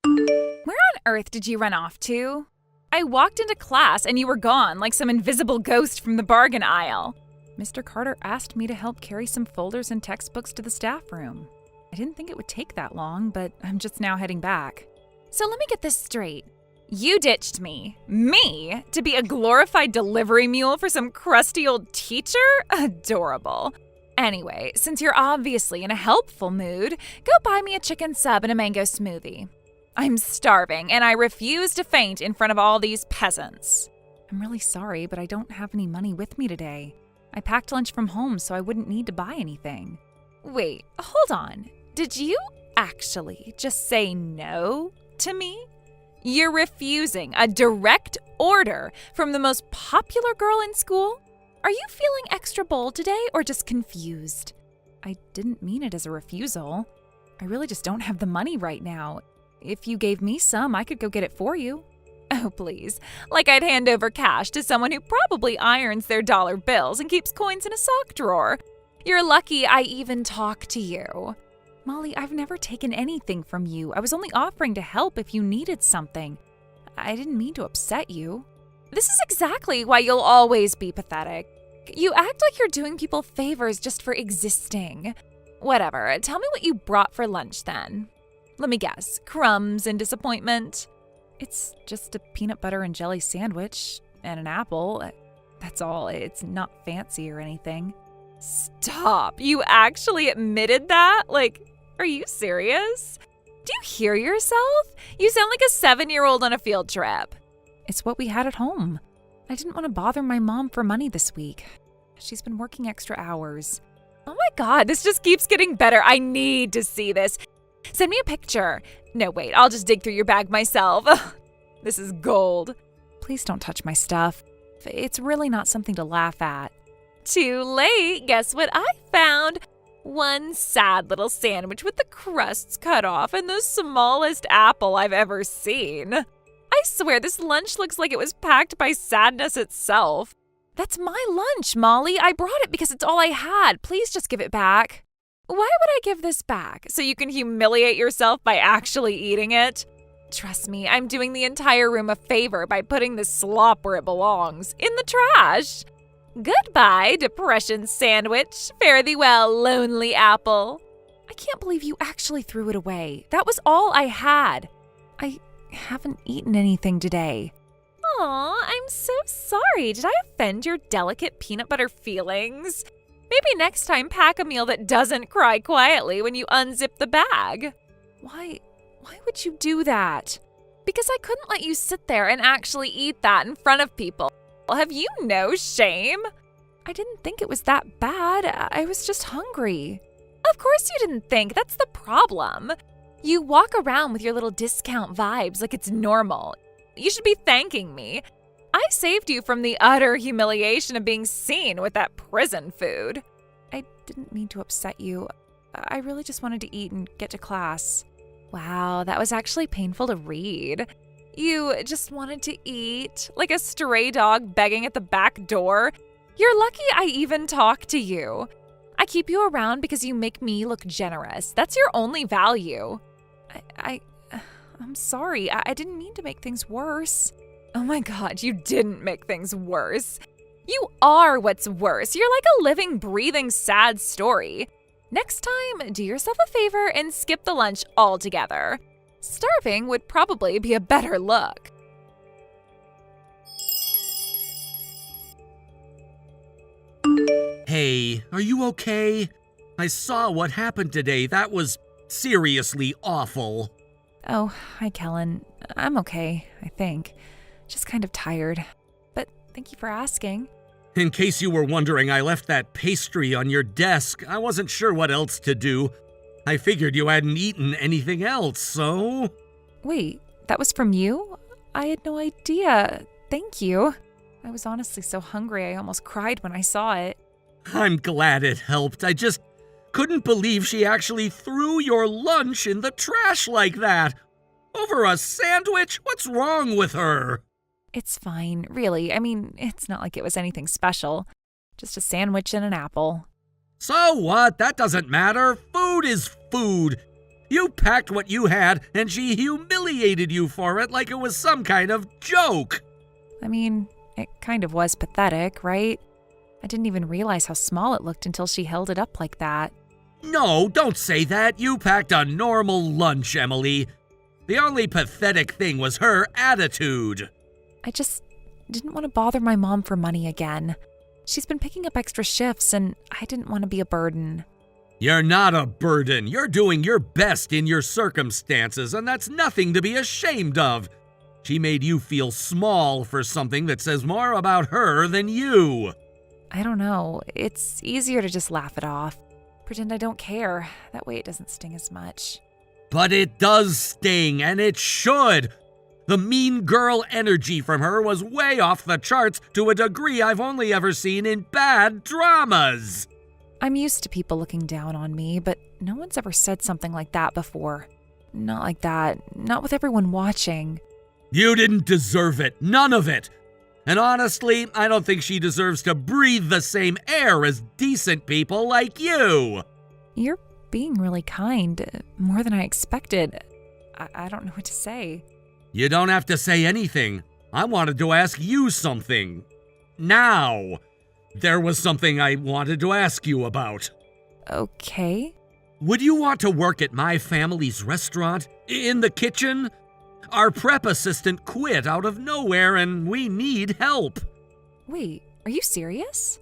Where on earth did you run off to? I walked into class and you were gone like some invisible ghost from the bargain aisle. Mr. Carter asked me to help carry some folders and textbooks to the staff room. I didn't think it would take that long, but I'm just now heading back. So let me get this straight. You ditched me, to be a glorified delivery mule for some crusty old teacher? Adorable. Anyway, since you're obviously in a helpful mood, go buy me a chicken sub and a mango smoothie. I'm starving, and I refuse to faint in front of all these peasants. I'm really sorry, but I don't have any money with me today. I packed lunch from home so I wouldn't need to buy anything. Wait, hold on. Did you actually just say no to me? You're refusing a direct order from the most popular girl in school? Are you feeling extra bold today or just confused? I didn't mean it as a refusal. I really just don't have the money right now. If you gave me some, I could go get it for you. Oh, please. Like I'd hand over cash to someone who probably irons their dollar bills and keeps coins in a sock drawer. You're lucky I even talk to you. Molly, I've never taken anything from you. I was only offering to help if you needed something. I didn't mean to upset you. This is exactly why you'll always be pathetic. You act like you're doing people favors just for existing. Whatever, tell me what you brought for lunch then. Let me guess, crumbs and disappointment? It's just a peanut butter and jelly sandwich and an apple. That's all. It's not fancy or anything. Stop. You actually admitted that? Are you serious? Do you hear yourself? You sound like a 7-year-old on a field trip. It's what we had at home. I didn't want to bother my mom for money this week. She's been working extra hours. Oh my God, this just keeps getting better. I need to see this. Send me a picture. No, wait, I'll just dig through your bag myself. This is gold. Please don't touch my stuff. It's really not something to laugh at. Too late. Guess what I found? One sad little sandwich with the crusts cut off and the smallest apple I've ever seen. I swear this lunch looks like it was packed by sadness itself. That's my lunch, Molly. I brought it because it's all I had. Please just give it back. Why would I give this back? So you can humiliate yourself by actually eating it? Trust me, I'm doing the entire room a favor by putting this slop where it belongs, in the trash. Goodbye, depression sandwich. Fare thee well, lonely apple. I can't believe you actually threw it away. That was all I had. I haven't eaten anything today. Aw, I'm so sorry. Did I offend your delicate peanut butter feelings? Maybe next time pack a meal that doesn't cry quietly when you unzip the bag. Why would you do that? Because I couldn't let you sit there and actually eat that in front of people. Have you no shame? I didn't think it was that bad. I was just hungry. Of course you didn't think. That's the problem. You walk around with your little discount vibes like it's normal. You should be thanking me. I saved you from the utter humiliation of being seen with that prison food. I didn't mean to upset you. I really just wanted to eat and get to class. Wow, that was actually painful to read. You just wanted to eat, like a stray dog begging at the back door. You're lucky I even talk to you. I keep you around because you make me look generous. That's your only value. I'm sorry. I didn't mean to make things worse. Oh my God, you didn't make things worse. You are what's worse. You're like a living, breathing, sad story. Next time, do yourself a favor and skip the lunch altogether. Starving would probably be a better look. Hey, are you okay? I saw what happened today. That was seriously awful. Oh, hi, Kellen. I'm okay, I think. Just kind of tired. But thank you for asking. In case you were wondering, I left that pastry on your desk. I wasn't sure what else to do. I figured you hadn't eaten anything else, so... Wait, that was from you? I had no idea. Thank you. I was honestly so hungry I almost cried when I saw it. I'm glad it helped. I just couldn't believe she actually threw your lunch in the trash like that. Over a sandwich? What's wrong with her? It's fine, really. I mean, it's not like it was anything special. Just a sandwich and an apple. So what? That doesn't matter. Food is food. You packed what you had, and she humiliated you for it like it was some kind of joke. I mean, it kind of was pathetic, right? I didn't even realize how small it looked until she held it up like that. No, don't say that. You packed a normal lunch, Emily. The only pathetic thing was her attitude. I just didn't want to bother my mom for money again. She's been picking up extra shifts, and I didn't want to be a burden. You're not a burden. You're doing your best in your circumstances, and that's nothing to be ashamed of. She made you feel small for something that says more about her than you. I don't know. It's easier to just laugh it off. Pretend I don't care. That way it doesn't sting as much. But it does sting, and it should. The mean girl energy from her was way off the charts to a degree I've only ever seen in bad dramas. I'm used to people looking down on me, but no one's ever said something like that before. Not like that. Not with everyone watching. You didn't deserve it. None of it. And honestly, I don't think she deserves to breathe the same air as decent people like you. You're being really kind. More than I expected. I don't know what to say. You don't have to say anything. I wanted to ask you something. Now. There was something I wanted to ask you about. Okay. Would you want to work at my family's restaurant? In the kitchen? Our prep assistant quit out of nowhere and we need help. Wait, are you serious?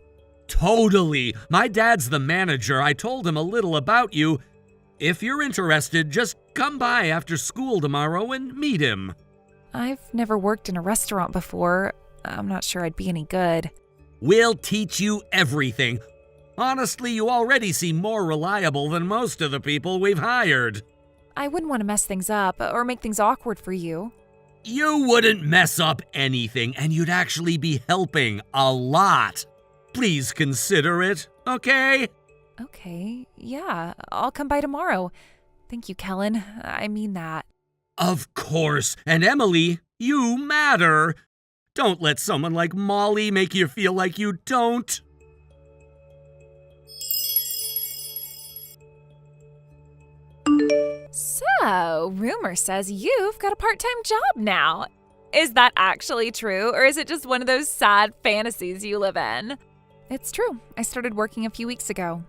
Totally. My dad's the manager. I told him a little about you. If you're interested, just come by after school tomorrow and meet him. I've never worked in a restaurant before. I'm not sure I'd be any good. We'll teach you everything. Honestly, you already seem more reliable than most of the people we've hired. I wouldn't want to mess things up or make things awkward for you. You wouldn't mess up anything, and you'd actually be helping a lot. Please consider it, okay? Okay, yeah, I'll come by tomorrow. Thank you, Kellen. I mean that. Of course. And Emily, you matter. Don't let someone like Molly make you feel like you don't. So, rumor says you've got a part-time job now. Is that actually true, or is it just one of those sad fantasies you live in? It's true. I started working a few weeks ago.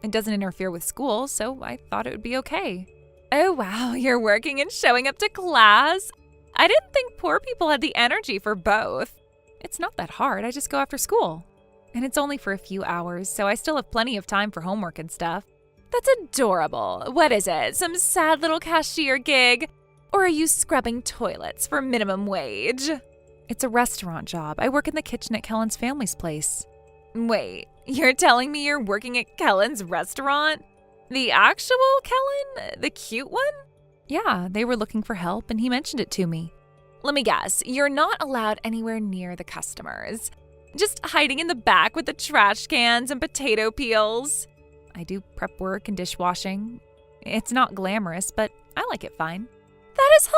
It doesn't interfere with school, so I thought it would be okay. Oh wow, you're working and showing up to class? I didn't think poor people had the energy for both. It's not that hard, I just go after school. And it's only for a few hours, so I still have plenty of time for homework and stuff. That's adorable. What is it, some sad little cashier gig? Or are you scrubbing toilets for minimum wage? It's a restaurant job. I work in the kitchen at Kellen's family's place. Wait, you're telling me you're working at Kellen's restaurant? The actual Kellen? The cute one? Yeah, they were looking for help and he mentioned it to me. Let me guess, you're not allowed anywhere near the customers. Just hiding in the back with the trash cans and potato peels. I do prep work and dishwashing. It's not glamorous, but I like it fine. That is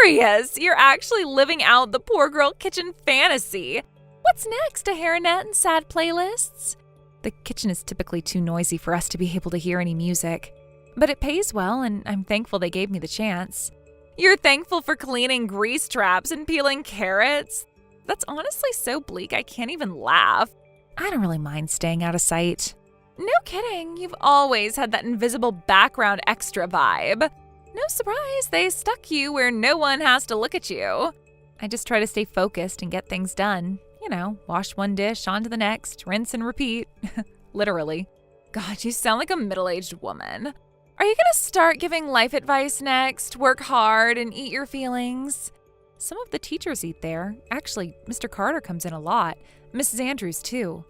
hilarious! You're actually living out the poor girl kitchen fantasy. What's next, a hairnet and sad playlists? The kitchen is typically too noisy for us to be able to hear any music. But it pays well, and I'm thankful they gave me the chance. You're thankful for cleaning grease traps and peeling carrots? That's honestly so bleak I can't even laugh. I don't really mind staying out of sight. No kidding, you've always had that invisible background extra vibe. No surprise, they stuck you where no one has to look at you. I just try to stay focused and get things done. You know, wash one dish, on to the next, rinse and repeat. Literally. God, you sound like a middle-aged woman. Are you gonna start giving life advice next? Work hard and eat your feelings? Some of the teachers eat there. Actually, Mr. Carter comes in a lot. Mrs. Andrews, too.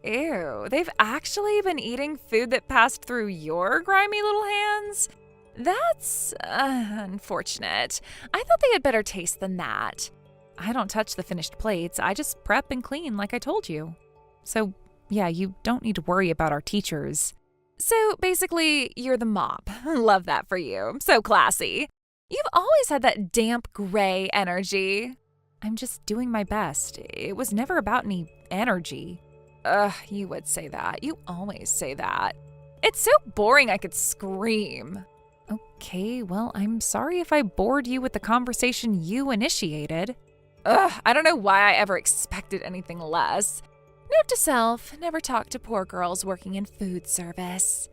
Ew, they've actually been eating food that passed through your grimy little hands? That's unfortunate. I thought they had better taste than that. I don't touch the finished plates. I just prep and clean like I told you. So, yeah, you don't need to worry about our teachers. So, basically, you're the mop. Love that for you. So classy. You've always had that damp gray energy. I'm just doing my best. It was never about any energy. Ugh, you would say that. You always say that. It's so boring I could scream. Okay, well, I'm sorry if I bored you with the conversation you initiated. Ugh, I don't know why I ever expected anything less. Note to self, never talk to poor girls working in food service.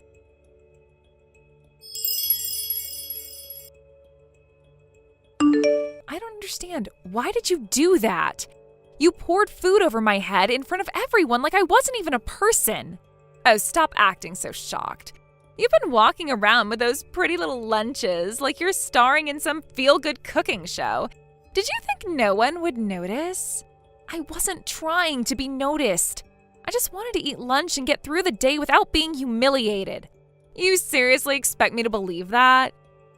I don't understand. Why did you do that? You poured food over my head in front of everyone like I wasn't even a person. Oh, stop acting so shocked. You've been walking around with those pretty little lunches like you're starring in some feel-good cooking show. Did you think no one would notice? I wasn't trying to be noticed. I just wanted to eat lunch and get through the day without being humiliated. You seriously expect me to believe that?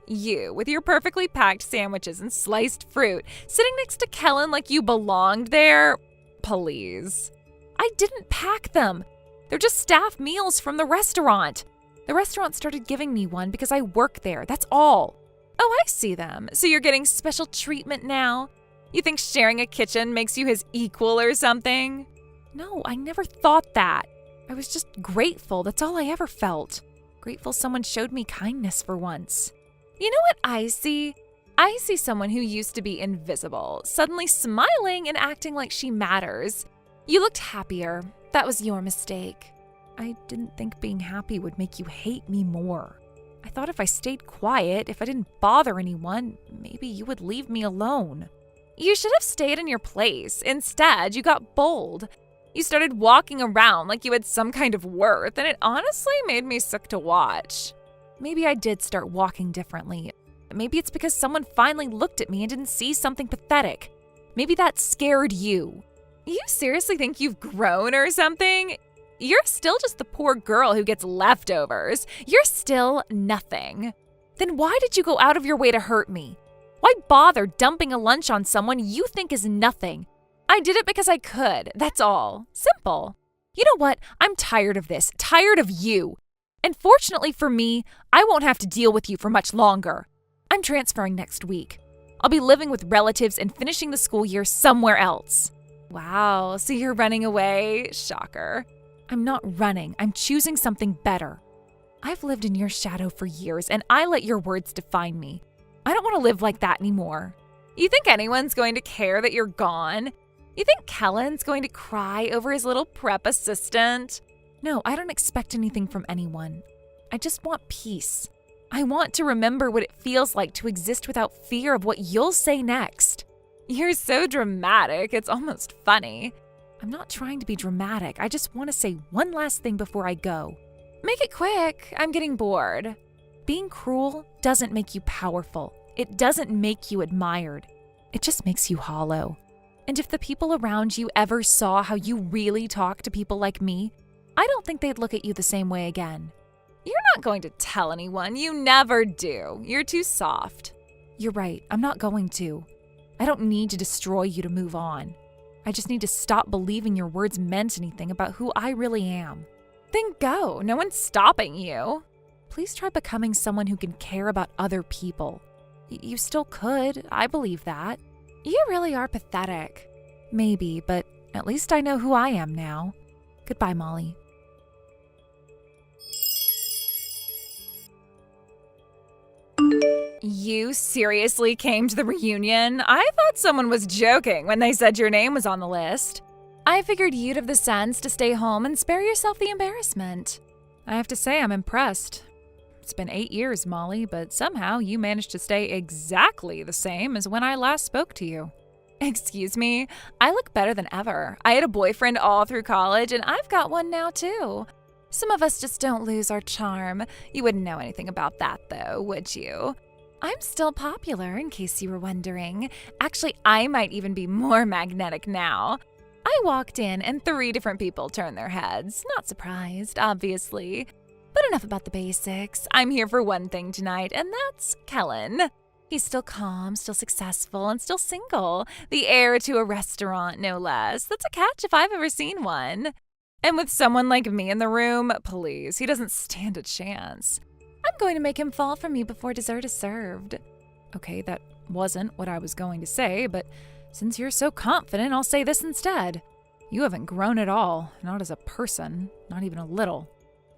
You, with your perfectly packed sandwiches and sliced fruit, sitting next to Kellen like you belonged there? Please. I didn't pack them. They're just staff meals from the restaurant. The restaurant started giving me one because I work there, that's all. Oh, I see them. So you're getting special treatment now? You think sharing a kitchen makes you his equal or something? No, I never thought that. I was just grateful, that's all I ever felt. Grateful someone showed me kindness for once. You know what I see? I see someone who used to be invisible, suddenly smiling and acting like she matters. You looked happier. That was your mistake. I didn't think being happy would make you hate me more. I thought if I stayed quiet, if I didn't bother anyone, maybe you would leave me alone. You should have stayed in your place. Instead, you got bold. You started walking around like you had some kind of worth, and it honestly made me sick to watch. Maybe I did start walking differently. Maybe it's because someone finally looked at me and didn't see something pathetic. Maybe that scared you. You seriously think you've grown or something? You're still just the poor girl who gets leftovers. You're still nothing. Then why did you go out of your way to hurt me? Why bother dumping a lunch on someone you think is nothing? I did it because I could, that's all. Simple. You know what? I'm tired of this, tired of you. And fortunately for me, I won't have to deal with you for much longer. I'm transferring next week. I'll be living with relatives and finishing the school year somewhere else. Wow, so you're running away? Shocker. I'm not running, I'm choosing something better. I've lived in your shadow for years, and I let your words define me. I don't want to live like that anymore. You think anyone's going to care that you're gone? You think Kellen's going to cry over his little prep assistant? No, I don't expect anything from anyone. I just want peace. I want to remember what it feels like to exist without fear of what you'll say next. You're so dramatic, it's almost funny. I'm not trying to be dramatic. I just want to say one last thing before I go. Make it quick. I'm getting bored. Being cruel doesn't make you powerful. It doesn't make you admired. It just makes you hollow. And if the people around you ever saw how you really talk to people like me, I don't think they'd look at you the same way again. You're not going to tell anyone. You never do. You're too soft. You're right. I'm not going to. I don't need to destroy you to move on. I just need to stop believing your words meant anything about who I really am. Then go. No one's stopping you. Please try becoming someone who can care about other people. You still could. I believe that. You really are pathetic. Maybe, but at least I know who I am now. Goodbye, Molly. You seriously came to the reunion? I thought someone was joking when they said your name was on the list. I figured you'd have the sense to stay home and spare yourself the embarrassment. I have to say I'm impressed. It's been 8 years, Molly, but somehow you managed to stay exactly the same as when I last spoke to you. Excuse me? I look better than ever. I had a boyfriend all through college, and I've got one now, too. Some of us just don't lose our charm. You wouldn't know anything about that, though, would you? I'm still popular, in case you were wondering. Actually, I might even be more magnetic now. I walked in, and 3 different people turned their heads. Not surprised, obviously. But enough about the basics. I'm here for one thing tonight, and that's Kellen. He's still calm, still successful, and still single. The heir to a restaurant, no less. That's a catch if I've ever seen one. And with someone like me in the room, please, he doesn't stand a chance. I'm going to make him fall for me before dessert is served. Okay, that wasn't what I was going to say, but since you're so confident, I'll say this instead. You haven't grown at all, not as a person, not even a little.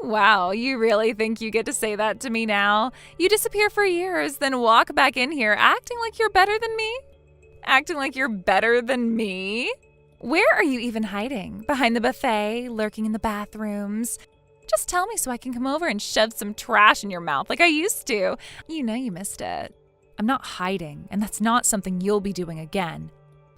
Wow, you really think you get to say that to me now? You disappear for years, then walk back in here acting like you're better than me? Acting like you're better than me? Where are you even hiding? Behind the buffet, lurking in the bathrooms? Just tell me so I can come over and shove some trash in your mouth like I used to. You know you missed it. I'm not hiding, and that's not something you'll be doing again.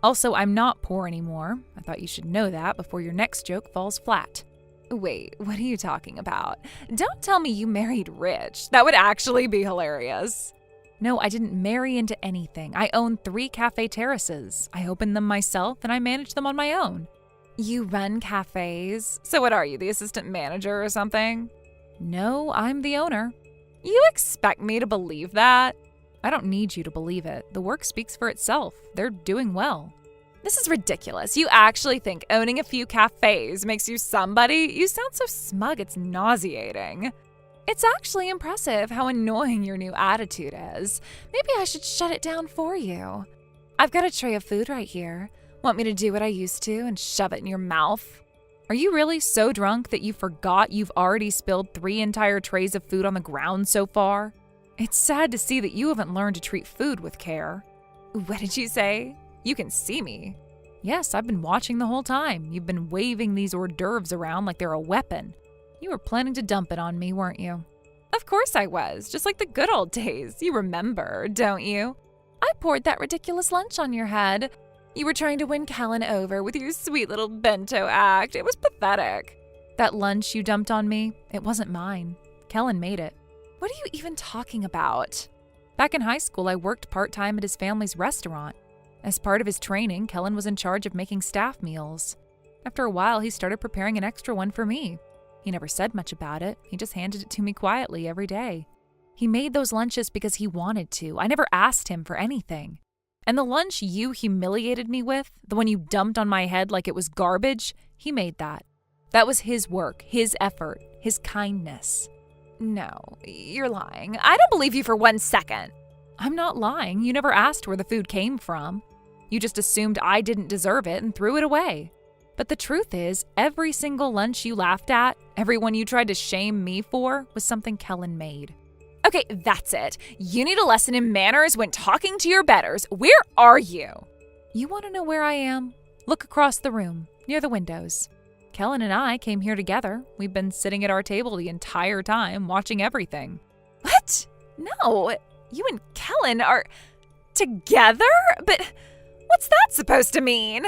Also, I'm not poor anymore. I thought you should know that before your next joke falls flat. Wait, what are you talking about? Don't tell me you married rich. That would actually be hilarious. No, I didn't marry into anything. I own 3 cafe terraces. I opened them myself and I manage them on my own. You run cafes? So what are you, the assistant manager or something? No, I'm the owner. You expect me to believe that? I don't need you to believe it. The work speaks for itself. They're doing well. This is ridiculous. You actually think owning a few cafes makes you somebody? You sound so smug, it's nauseating. It's actually impressive how annoying your new attitude is. Maybe I should shut it down for you. I've got a tray of food right here. Want me to do what I used to and shove it in your mouth? Are you really so drunk that you forgot you've already spilled 3 entire trays of food on the ground so far? It's sad to see that you haven't learned to treat food with care. What did you say? You can see me. Yes, I've been watching the whole time. You've been waving these hors d'oeuvres around like they're a weapon. You were planning to dump it on me, weren't you? Of course I was, just like the good old days. You remember, don't you? I poured that ridiculous lunch on your head. You were trying to win Kellen over with your sweet little bento act. It was pathetic. That lunch you dumped on me, it wasn't mine. Kellen made it. What are you even talking about? Back in high school, I worked part-time at his family's restaurant. As part of his training, Kellen was in charge of making staff meals. After a while, he started preparing an extra one for me. He never said much about it. He just handed it to me quietly every day. He made those lunches because he wanted to. I never asked him for anything. And the lunch you humiliated me with, the one you dumped on my head like it was garbage, he made that. That was his work, his effort, his kindness. No, you're lying. I don't believe you for 1 second. I'm not lying. You never asked where the food came from. You just assumed I didn't deserve it and threw it away. But the truth is, every single lunch you laughed at, every one you tried to shame me for, was something Kellen made. Okay, that's it. You need a lesson in manners when talking to your betters. Where are you? You want to know where I am? Look across the room, near the windows. Kellen and I came here together. We've been sitting at our table the entire time, watching everything. What? No, you and Kellen are together? But what's that supposed to mean?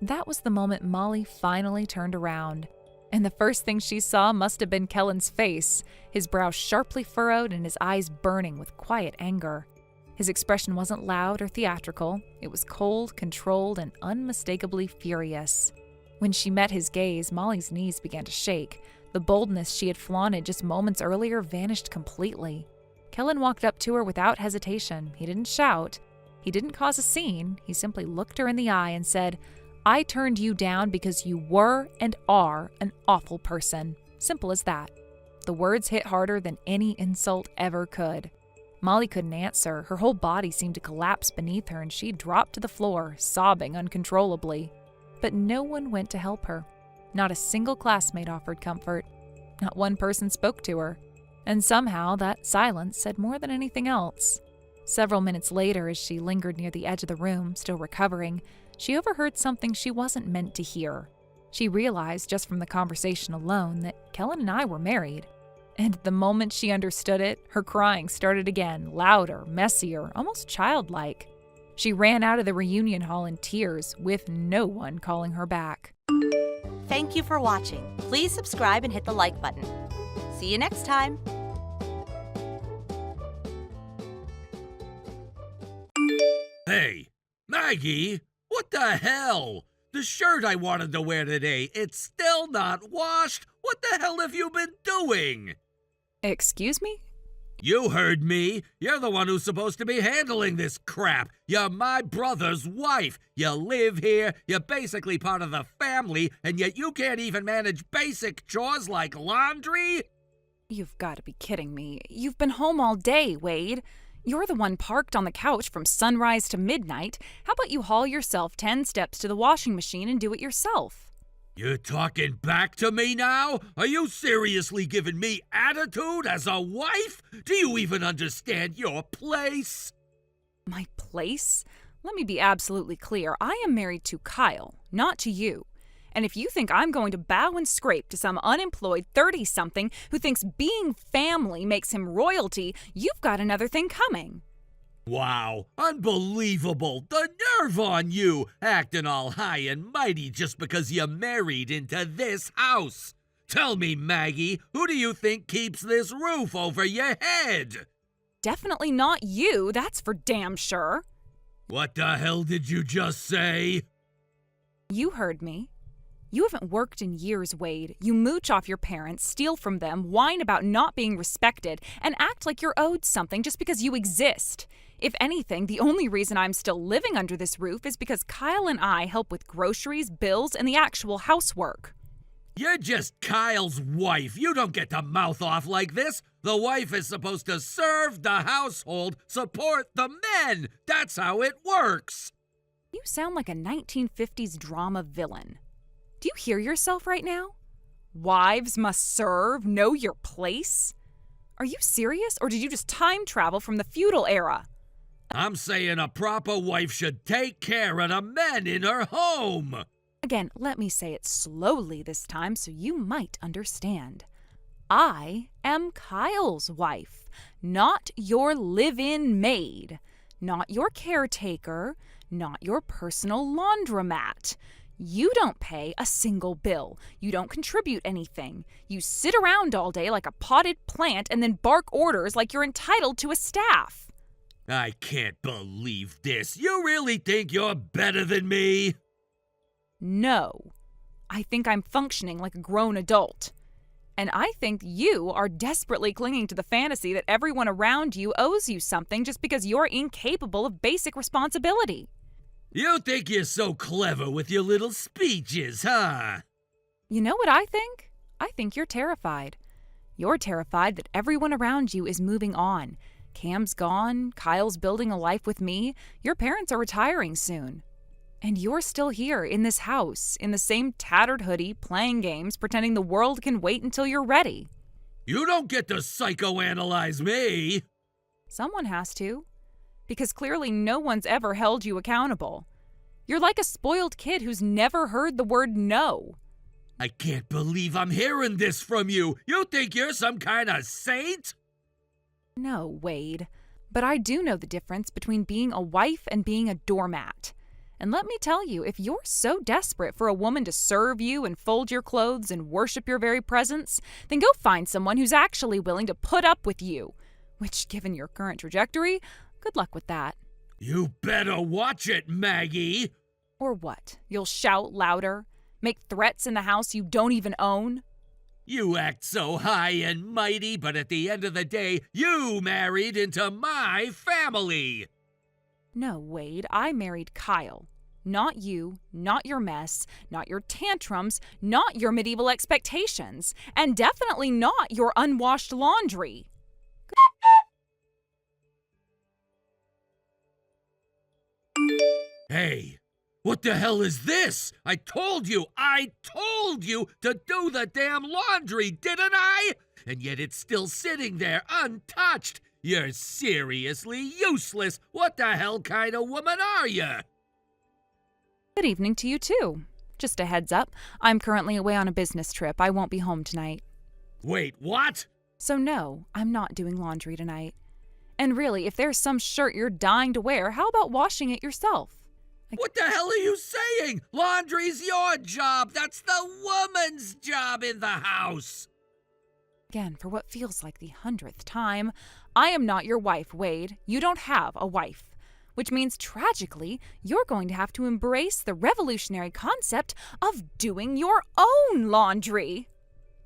That was the moment Molly finally turned around. And the first thing she saw must have been Kellen's face, his brow sharply furrowed and his eyes burning with quiet anger. His expression wasn't loud or theatrical. It was cold, controlled, and unmistakably furious. When she met his gaze, Molly's knees began to shake. The boldness she had flaunted just moments earlier vanished completely. Kellen walked up to her without hesitation. He didn't shout. He didn't cause a scene. He simply looked her in the eye and said, "I turned you down because you were and are an awful person." Simple as that. The words hit harder than any insult ever could. Molly couldn't answer. Her whole body seemed to collapse beneath her and she dropped to the floor, sobbing uncontrollably. But no one went to help her. Not a single classmate offered comfort. Not one person spoke to her. And somehow that silence said more than anything else. Several minutes later, as she lingered near the edge of the room, still recovering, she overheard something she wasn't meant to hear. She realized just from the conversation alone that Kellen and I were married. And the moment she understood it, her crying started again, louder, messier, almost childlike. She ran out of the reunion hall in tears, with no one calling her back. Thank you for watching. Please subscribe and hit the like button. See you next time. Hey, Maggie, what the hell? The shirt I wanted to wear today, it's still not washed. What the hell have you been doing? Excuse me? You heard me. You're the one who's supposed to be handling this crap. You're my brother's wife. You live here. You're basically part of the family, and yet you can't even manage basic chores like laundry? You've got to be kidding me. You've been home all day, Wade. You're the one parked on the couch from sunrise to midnight. How about you haul yourself 10 steps to the washing machine and do it yourself? You're talking back to me now? Are you seriously giving me attitude as a wife? Do you even understand your place? My place? Let me be absolutely clear. I am married to Kyle, not to you. And if you think I'm going to bow and scrape to some unemployed 30-something who thinks being family makes him royalty, you've got another thing coming. Wow, unbelievable! The nerve on you, acting all high and mighty just because you married into this house. Tell me, Maggie, who do you think keeps this roof over your head? Definitely not you, that's for damn sure. What the hell did you just say? You heard me. You haven't worked in years, Wade. You mooch off your parents, steal from them, whine about not being respected, and act like you're owed something just because you exist. If anything, the only reason I'm still living under this roof is because Kyle and I help with groceries, bills, and the actual housework. You're just Kyle's wife. You don't get to mouth off like this. The wife is supposed to serve the household, support the men. That's how it works. You sound like a 1950s drama villain. Do you hear yourself right now? Wives must serve, know your place? Are you serious, or did you just time travel from the feudal era? I'm saying a proper wife should take care of the men in her home. Again, let me say it slowly this time so you might understand. I am Kyle's wife, not your live-in maid, not your caretaker, not your personal laundromat. You don't pay a single bill. You don't contribute anything. You sit around all day like a potted plant and then bark orders like you're entitled to a staff. I can't believe this. You really think you're better than me? No. I think I'm functioning like a grown adult. And I think you are desperately clinging to the fantasy that everyone around you owes you something just because you're incapable of basic responsibility. You think you're so clever with your little speeches, huh? You know what I think? I think you're terrified. You're terrified that everyone around you is moving on. Cam's gone, Kyle's building a life with me, your parents are retiring soon. And you're still here in this house, in the same tattered hoodie, playing games, pretending the world can wait until you're ready. You don't get to psychoanalyze me. Someone has to. Because clearly no one's ever held you accountable. You're like a spoiled kid who's never heard the word no. I can't believe I'm hearing this from you. You think you're some kind of saint? No, Wade. But I do know the difference between being a wife and being a doormat. And let me tell you, if you're so desperate for a woman to serve you and fold your clothes and worship your very presence, then go find someone who's actually willing to put up with you. Which, given your current trajectory, good luck with that. You better watch it, Maggie. Or what? You'll shout louder? Make threats in the house you don't even own? You act so high and mighty, but at the end of the day, you married into my family. No, Wade, I married Kyle. Not you, not your mess, not your tantrums, not your medieval expectations, and definitely not your unwashed laundry. Hey, what the hell is this? I told you to do the damn laundry, didn't I? And yet it's still sitting there untouched. You're seriously useless. What the hell kind of woman are you? Good evening to you, too. Just a heads up, I'm currently away on a business trip. I won't be home tonight. Wait, what? So no, I'm not doing laundry tonight. And really, if there's some shirt you're dying to wear, how about washing it yourself? What the hell are you saying? Laundry's your job. That's the woman's job in the house. Again, for what feels like the 100th time, I am not your wife, Wade. You don't have a wife. Which means, tragically, you're going to have to embrace the revolutionary concept of doing your own laundry.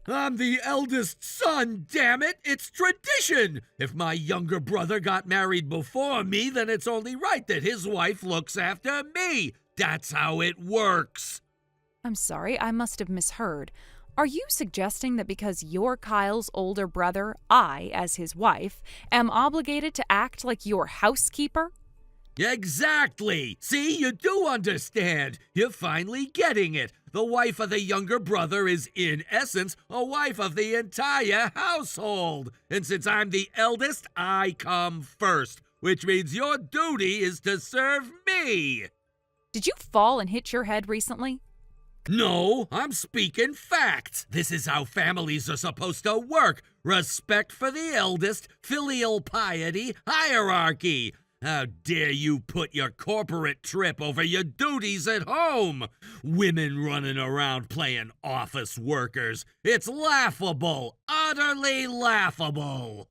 I'm the eldest son, damn it! It's tradition! If my younger brother got married before me, then it's only right that his wife looks after me. That's how it works. I'm sorry, I must have misheard. Are you suggesting that because you're Kyle's older brother, I, as his wife, am obligated to act like your housekeeper? Exactly! See, you do understand. You're finally getting it. The wife of the younger brother is, in essence, a wife of the entire household. And since I'm the eldest, I come first, which means your duty is to serve me. Did you fall and hit your head recently? No, I'm speaking facts. This is how families are supposed to work. Respect for the eldest, filial piety, hierarchy. How dare you put your corporate trip over your duties at home? Women running around playing office workers. It's laughable. Utterly laughable.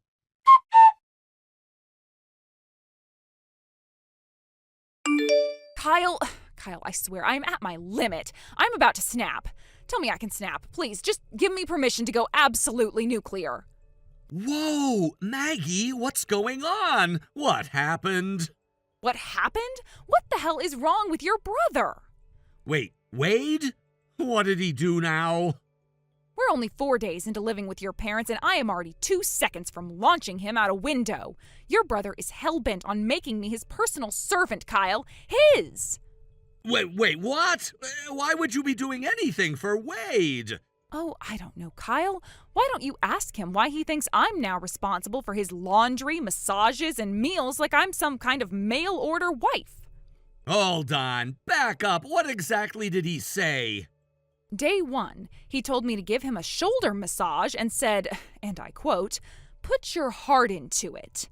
Kyle, I swear, I'm at my limit. I'm about to snap. Tell me I can snap. Please, just give me permission to go absolutely nuclear. Whoa, Maggie, what's going on? What happened? What happened? What the hell is wrong with your brother? Wait, Wade? What did he do now? We're only 4 days into living with your parents, and I am already 2 seconds from launching him out a window. Your brother is hell-bent on making me his personal servant, Kyle. His! Wait, what? Why would you be doing anything for Wade? Oh, I don't know, Kyle. Why don't you ask him why he thinks I'm now responsible for his laundry, massages, and meals like I'm some kind of mail-order wife? Hold on. Back up. What exactly did he say? Day 1, he told me to give him a shoulder massage and said, and I quote, "Put your heart into it."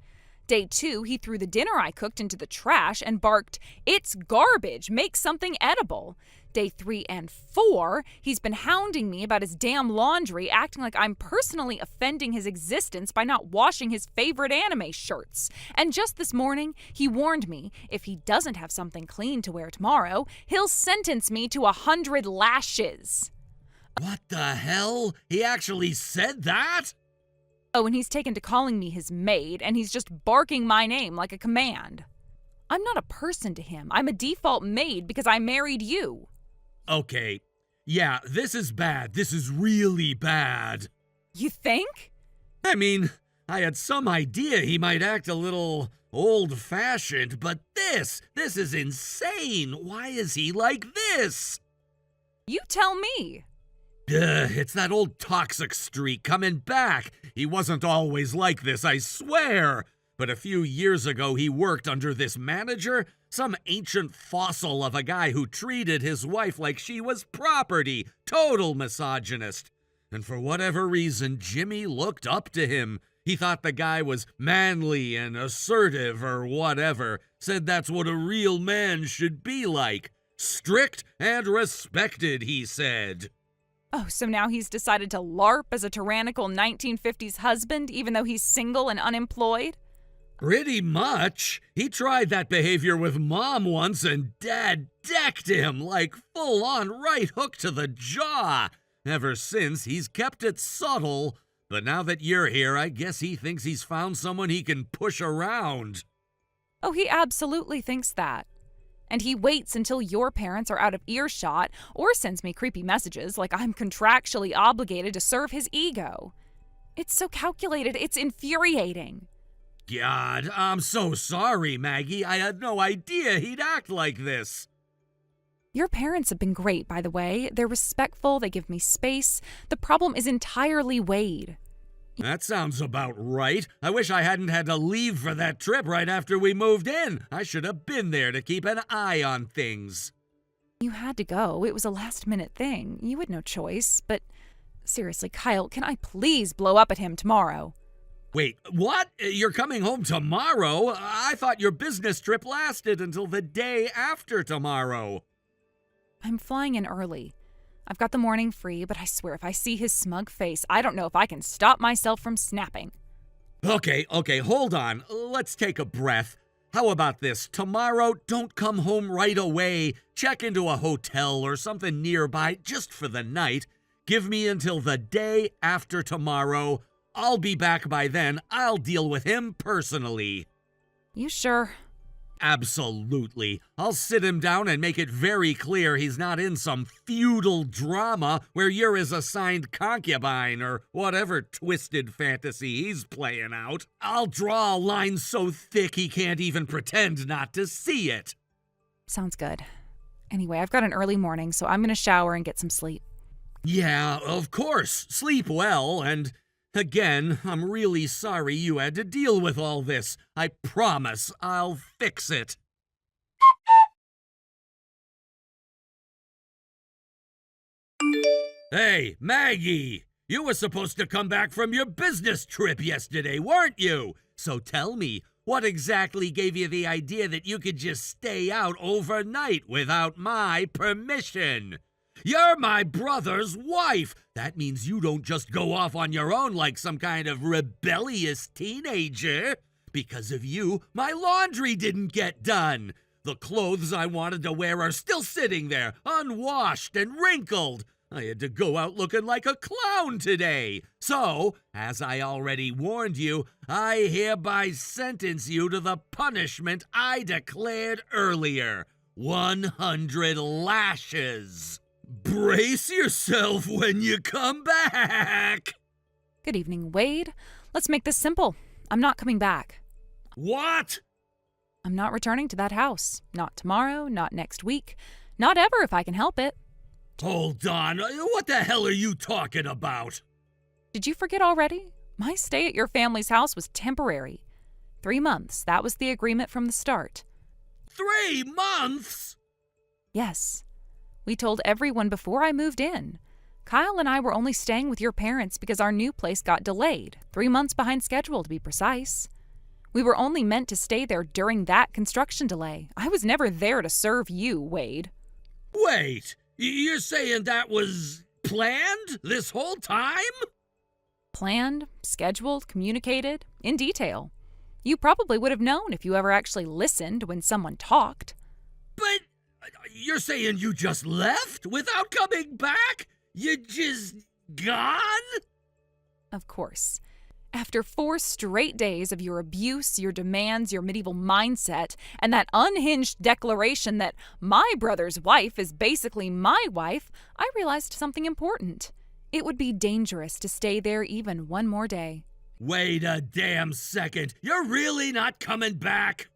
Day 2, he threw the dinner I cooked into the trash and barked, "It's garbage, make something edible." Day 3 and 4, he's been hounding me about his damn laundry, acting like I'm personally offending his existence by not washing his favorite anime shirts. And just this morning, he warned me if he doesn't have something clean to wear tomorrow, he'll sentence me to 100 lashes. What the hell? He actually said that? Oh, and he's taken to calling me his maid, and he's just barking my name like a command. I'm not a person to him. I'm a default maid because I married you. Okay. Yeah, this is bad. This is really bad. You think? I mean, I had some idea he might act a little old-fashioned, but this is insane. Why is he like this? You tell me. It's that old toxic streak coming back. He wasn't always like this, I swear. But a few years ago, he worked under this manager, some ancient fossil of a guy who treated his wife like she was property, total misogynist. And for whatever reason, Jimmy looked up to him. He thought the guy was manly and assertive or whatever, said that's what a real man should be like. Strict and respected, he said. Oh, so now he's decided to LARP as a tyrannical 1950s husband, even though he's single and unemployed? Pretty much. He tried that behavior with Mom once, and Dad decked him like full-on right hook to the jaw. Ever since, he's kept it subtle. But now that you're here, I guess he thinks he's found someone he can push around. Oh, he absolutely thinks that. And he waits until your parents are out of earshot or sends me creepy messages like I'm contractually obligated to serve his ego. It's so calculated, it's infuriating. God, I'm so sorry, Maggie. I had no idea he'd act like this. Your parents have been great, by the way. They're respectful, they give me space. The problem is entirely Wade. That sounds about right. I wish I hadn't had to leave for that trip right after we moved in. I should have been there to keep an eye on things. You had to go. It was a last-minute thing. You had no choice. But seriously, Kyle, can I please blow up at him tomorrow? Wait, what? You're coming home tomorrow? I thought your business trip lasted until the day after tomorrow. I'm flying in early. I've got the morning free, but I swear if I see his smug face, I don't know if I can stop myself from snapping. Okay, hold on. Let's take a breath. How about this? Tomorrow, don't come home right away. Check into a hotel or something nearby just for the night. Give me until the day after tomorrow. I'll be back by then. I'll deal with him personally. You sure? Absolutely. I'll sit him down and make it very clear he's not in some feudal drama where you're his assigned concubine or whatever twisted fantasy he's playing out. I'll draw a line so thick he can't even pretend not to see it. Sounds good. Anyway, I've got an early morning, so I'm gonna shower and get some sleep. Yeah, of course. Sleep well, and again, I'm really sorry you had to deal with all this. I promise I'll fix it. Hey, Maggie! You were supposed to come back from your business trip yesterday, weren't you? So tell me, what exactly gave you the idea that you could just stay out overnight without my permission? You're my brother's wife. That means you don't just go off on your own like some kind of rebellious teenager. Because of you, my laundry didn't get done. The clothes I wanted to wear are still sitting there, unwashed and wrinkled. I had to go out looking like a clown today. So, as I already warned you, I hereby sentence you to the punishment I declared earlier. 100 lashes. Brace yourself when you come back. Good evening, Wade. Let's make this simple. I'm not coming back. What? I'm not returning to that house. Not tomorrow, not next week, not ever if I can help it. Hold on. What the hell are you talking about? Did you forget already? My stay at your family's house was temporary. 3 months. That was the agreement from the start. 3 months? Yes. We told everyone before I moved in. Kyle and I were only staying with your parents because our new place got delayed, 3 months behind schedule to be precise. We were only meant to stay there during that construction delay. I was never there to serve you, Wade. Wait, you're saying that was planned this whole time? Planned, scheduled, communicated, in detail. You probably would have known if you ever actually listened when someone talked. But you're saying you just left without coming back? You just gone? Of course. After 4 straight days of your abuse, your demands, your medieval mindset, and that unhinged declaration that my brother's wife is basically my wife, I realized something important. It would be dangerous to stay there even one more day. Wait a damn second. You're really not coming back?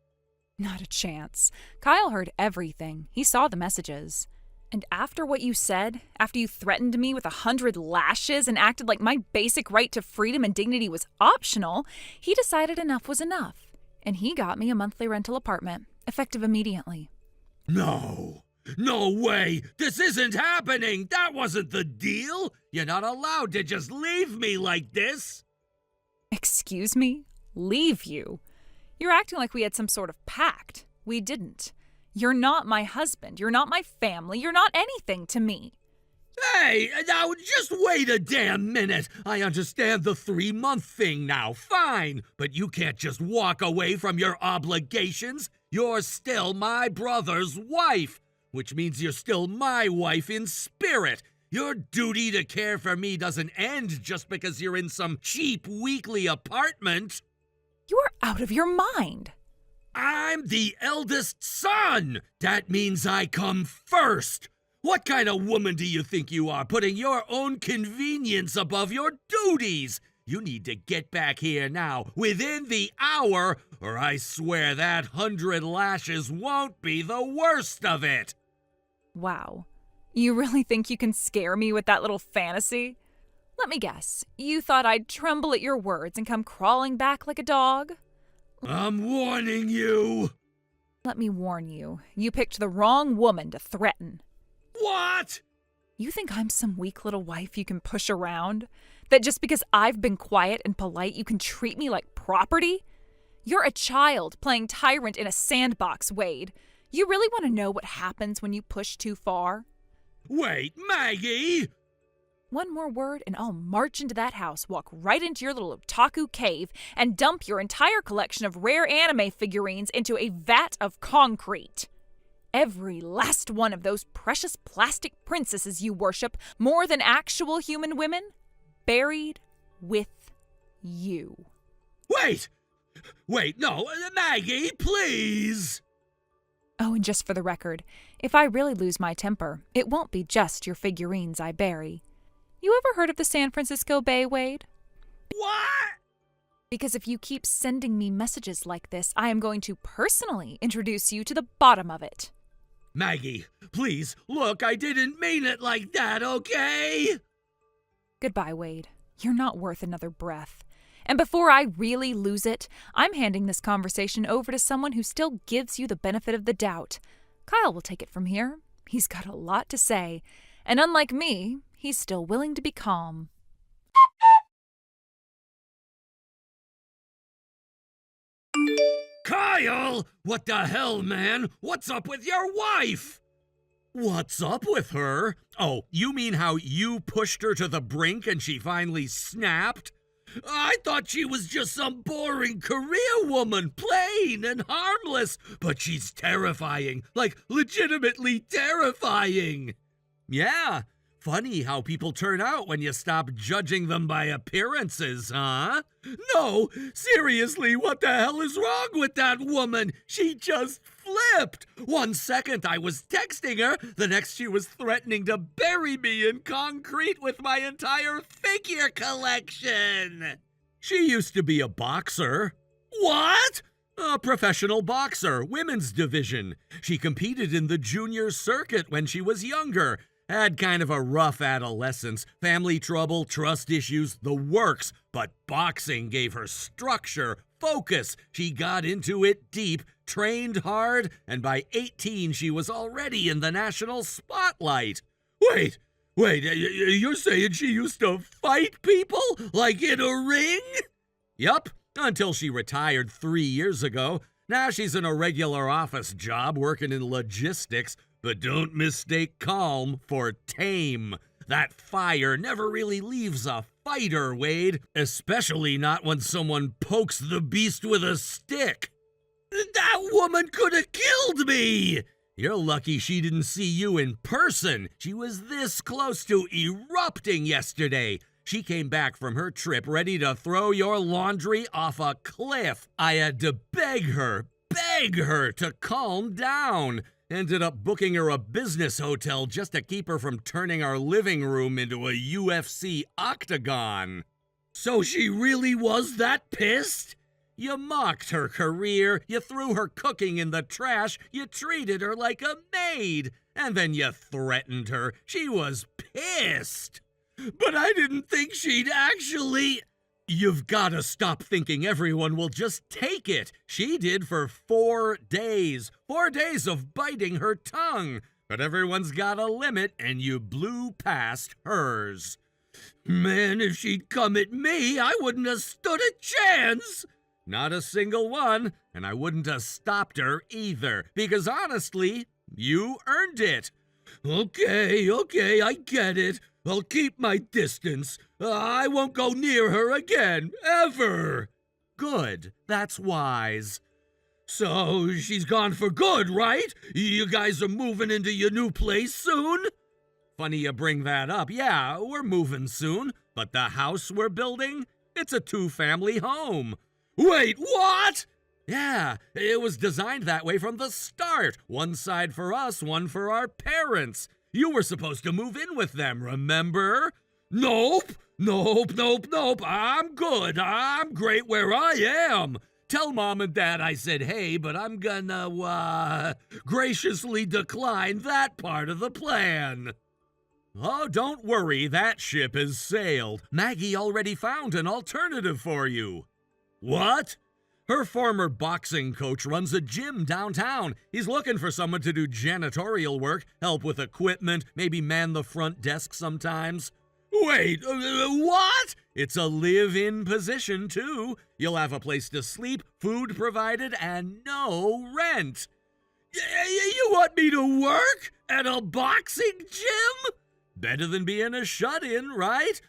Not a chance. Kyle heard everything. He saw the messages. And after what you said, after you threatened me with 100 lashes and acted like my basic right to freedom and dignity was optional, he decided enough was enough. And he got me a monthly rental apartment, effective immediately. No way. This isn't happening. That wasn't the deal. You're not allowed to just leave me like this. Excuse me? Leave you? You're acting like we had some sort of pact. We didn't. You're not my husband. You're not my family. You're not anything to me. Hey, now just wait a damn minute. I understand the 3-month thing now, fine. But you can't just walk away from your obligations. You're still my brother's wife, which means you're still my wife in spirit. Your duty to care for me doesn't end just because you're in some cheap weekly apartment. You are out of your mind. I'm the eldest son. That means I come first. What kind of woman do you think you are, putting your own convenience above your duties? You need to get back here now, within the hour, or I swear that 100 lashes won't be the worst of it. Wow. You really think you can scare me with that little fantasy? Let me guess. You thought I'd tremble at your words and come crawling back like a dog? I'm warning you. Let me warn you. You picked the wrong woman to threaten. What? You think I'm some weak little wife you can push around? That just because I've been quiet and polite, you can treat me like property? You're a child playing tyrant in a sandbox, Wade. You really want to know what happens when you push too far? Wait, Maggie! One more word and I'll march into that house, walk right into your little otaku cave, and dump your entire collection of rare anime figurines into a vat of concrete. Every last one of those precious plastic princesses you worship more than actual human women, buried with you. Wait, no, Maggie, please! Oh, and just for the record, if I really lose my temper, it won't be just your figurines I bury. You ever heard of the San Francisco Bay, Wade? What? Because if you keep sending me messages like this, I am going to personally introduce you to the bottom of it. Maggie, please, look, I didn't mean it like that, okay? Goodbye, Wade. You're not worth another breath. And before I really lose it, I'm handing this conversation over to someone who still gives you the benefit of the doubt. Kyle will take it from here. He's got a lot to say. And unlike me, he's still willing to be calm. Kyle! What the hell, man? What's up with your wife? What's up with her? Oh, you mean how you pushed her to the brink and she finally snapped? I thought she was just some boring career woman, plain and harmless, but she's terrifying, like legitimately terrifying. Yeah, funny how people turn out when you stop judging them by appearances, huh? No, seriously, what the hell is wrong with that woman? She just flipped. 1 second I was texting her, the next she was threatening to bury me in concrete with my entire figure collection. She used to be a boxer. What? A professional boxer, women's division. She competed in the junior circuit when she was younger. Had kind of a rough adolescence, family trouble, trust issues, the works. But boxing gave her structure, focus. She got into it deep, trained hard, and by 18 she was already in the national spotlight. Wait, you're saying she used to fight people? Like in a ring? Yup, until she retired 3 years ago. Now she's in a regular office job working in logistics, but don't mistake calm for tame. That fire never really leaves a fighter, Wade, especially not when someone pokes the beast with a stick. That woman could have killed me! You're lucky she didn't see you in person. She was this close to erupting yesterday. She came back from her trip ready to throw your laundry off a cliff. I had to beg her to calm down. Ended up booking her a business hotel just to keep her from turning our living room into a UFC octagon. So she really was that pissed? You mocked her career, you threw her cooking in the trash, you treated her like a maid, and then you threatened her. She was pissed. But I didn't think she'd actually... You've got to stop thinking everyone will just take it. She did for 4 days. 4 days of biting her tongue. But everyone's got a limit, and you blew past hers. Man, if she'd come at me, I wouldn't have stood a chance. Not a single one, and I wouldn't have stopped her either. Because honestly, you earned it. Okay, I get it. I'll keep my distance. I won't go near her again, ever. Good, that's wise. So she's gone for good, right? You guys are moving into your new place soon? Funny you bring that up. Yeah, we're moving soon, but the house we're building, it's a 2-family home. Wait, what? Yeah, it was designed that way from the start. One side for us, one for our parents. You were supposed to move in with them, remember? Nope. I'm good. I'm great where I am. Tell Mom and Dad I said hey, but I'm gonna, graciously decline that part of the plan. Oh, don't worry, that ship has sailed. Maggie already found an alternative for you. What? Her former boxing coach runs a gym downtown. He's looking for someone to do janitorial work, help with equipment, maybe man the front desk sometimes. Wait, what? It's a live-in position, too. You'll have a place to sleep, food provided, and no rent. You want me to work at a boxing gym? Better than being a shut-in, right?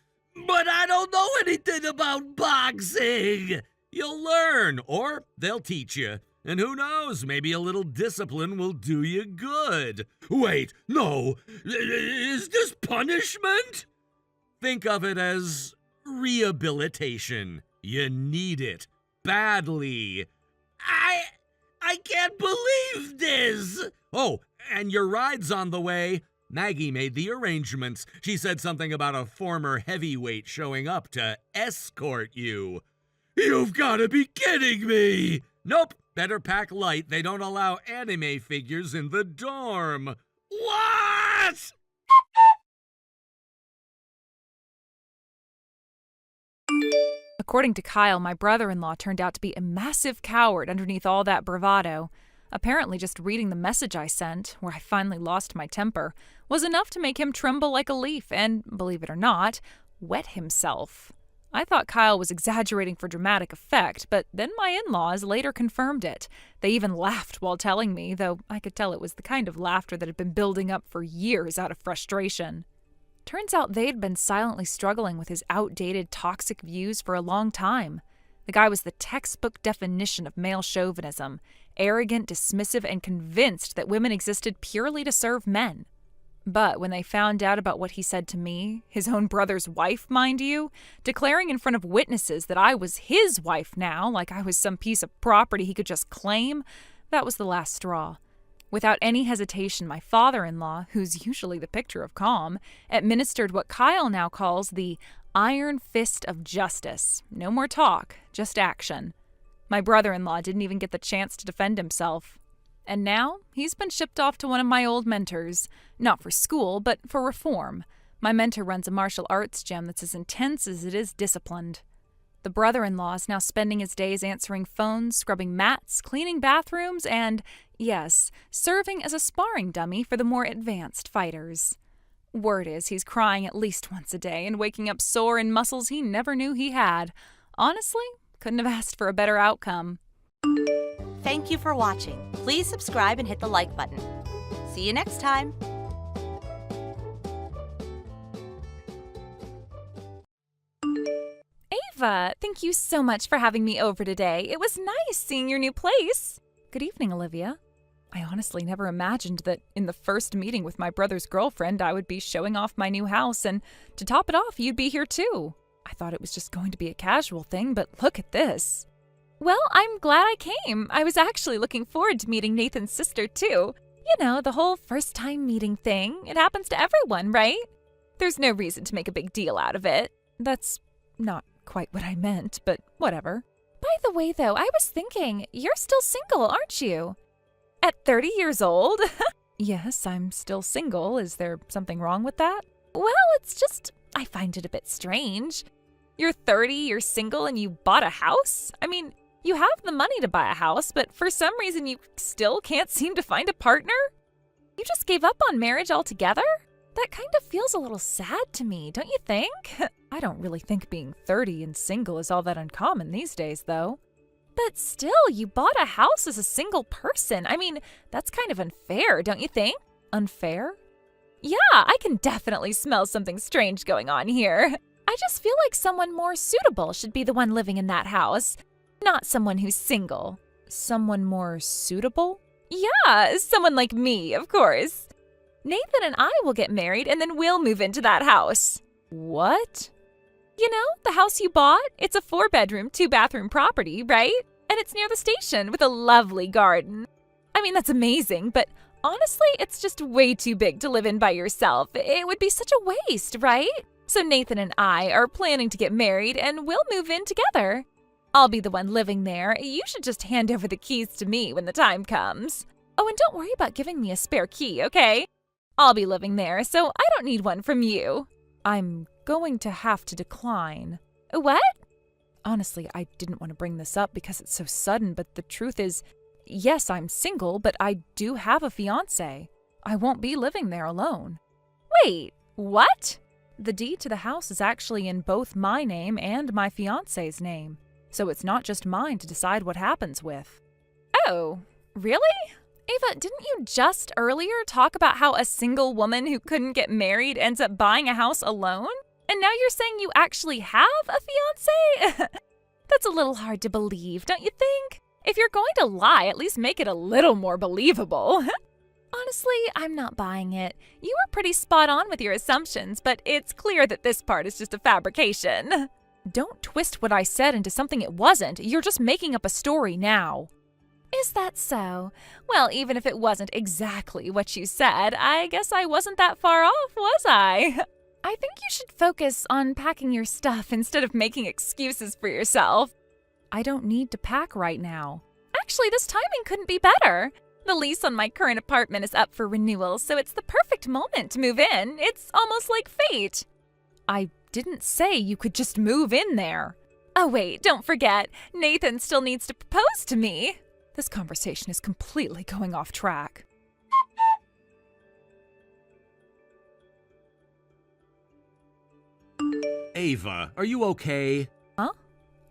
But I don't know anything about boxing. You'll learn, or they'll teach you. And who knows, maybe a little discipline will do you good. Wait, no, is this punishment? Think of it as rehabilitation. You need it badly. I I can't believe this! Oh, and your ride's on the way. Maggie made the arrangements. She said something about a former heavyweight showing up to escort you. You've got to be kidding me! Nope, better pack light. They don't allow anime figures in the dorm. What? According to Kyle, my brother-in-law turned out to be a massive coward underneath all that bravado. Apparently, just reading the message I sent, where I finally lost my temper, was enough to make him tremble like a leaf and, believe it or not, wet himself. I thought Kyle was exaggerating for dramatic effect, but then my in-laws later confirmed it. They even laughed while telling me, though I could tell it was the kind of laughter that had been building up for years out of frustration. Turns out they'd been silently struggling with his outdated, toxic views for a long time. The guy was the textbook definition of male chauvinism, arrogant, dismissive, and convinced that women existed purely to serve men. But when they found out about what he said to me, his own brother's wife, mind you, declaring in front of witnesses that I was his wife now, like I was some piece of property he could just claim, that was the last straw. Without any hesitation, my father-in-law, who's usually the picture of calm, administered what Kyle now calls the iron fist of justice. No more talk, just action. My brother-in-law didn't even get the chance to defend himself. And now, he's been shipped off to one of my old mentors. Not for school, but for reform. My mentor runs a martial arts gym that's as intense as it is disciplined. The brother-in-law is now spending his days answering phones, scrubbing mats, cleaning bathrooms, and, yes, serving as a sparring dummy for the more advanced fighters. Word is he's crying at least once a day and waking up sore in muscles he never knew he had. Honestly, couldn't have asked for a better outcome. Thank you for watching. Please subscribe and hit the like button. See you next time. Ava, thank you so much for having me over today. It was nice seeing your new place. Good evening, Olivia. I honestly never imagined that in the first meeting with my brother's girlfriend, I would be showing off my new house, and to top it off, you'd be here too. I thought it was just going to be a casual thing, but look at this. Well, I'm glad I came. I was actually looking forward to meeting Nathan's sister, too. You know, the whole first-time meeting thing. It happens to everyone, right? There's no reason to make a big deal out of it. That's not quite what I meant, but whatever. By the way, though, I was thinking, you're still single, aren't you? At 30 years old? Yes, I'm still single. Is there something wrong with that? Well, it's just, I find it a bit strange. You're 30, you're single, and you bought a house? I mean, you have the money to buy a house, but for some reason you still can't seem to find a partner? You just gave up on marriage altogether? That kind of feels a little sad to me, don't you think? I don't really think being 30 and single is all that uncommon these days, though. But still, you bought a house as a single person. I mean, that's kind of unfair, don't you think? Unfair? Yeah, I can definitely smell something strange going on here. I just feel like someone more suitable should be the one living in that house. Not someone who's single. Someone more suitable? Yeah, someone like me, of course. Nathan and I will get married and then we'll move into that house. What? You know, the house you bought? It's a 4-bedroom, 2-bathroom property, right? And it's near the station with a lovely garden. I mean, that's amazing, but honestly, it's just way too big to live in by yourself. It would be such a waste, right? So Nathan and I are planning to get married and we'll move in together. I'll be the one living there. You should just hand over the keys to me when the time comes. Oh, and don't worry about giving me a spare key, okay? I'll be living there, so I don't need one from you. I'm going to have to decline. What? Honestly, I didn't want to bring this up because it's so sudden, but the truth is, yes, I'm single, but I do have a fiancé. I won't be living there alone. Wait, what? The deed to the house is actually in both my name and my fiancé's name. So it's not just mine to decide what happens with. Oh, really? Ava, didn't you just earlier talk about how a single woman who couldn't get married ends up buying a house alone? And now you're saying you actually have a fiancé? That's a little hard to believe, don't you think? If you're going to lie, at least make it a little more believable. Honestly, I'm not buying it. You were pretty spot on with your assumptions, but it's clear that this part is just a fabrication. Don't twist what I said into something it wasn't. You're just making up a story now. Is that so? Well, even if it wasn't exactly what you said, I guess I wasn't that far off, was I? I think you should focus on packing your stuff instead of making excuses for yourself. I don't need to pack right now. Actually, this timing couldn't be better. The lease on my current apartment is up for renewal, so it's the perfect moment to move in. It's almost like fate. I didn't say you could just move in there. Oh wait, don't forget, Nathan still needs to propose to me. This conversation is completely going off track. Ava, are you okay? Huh?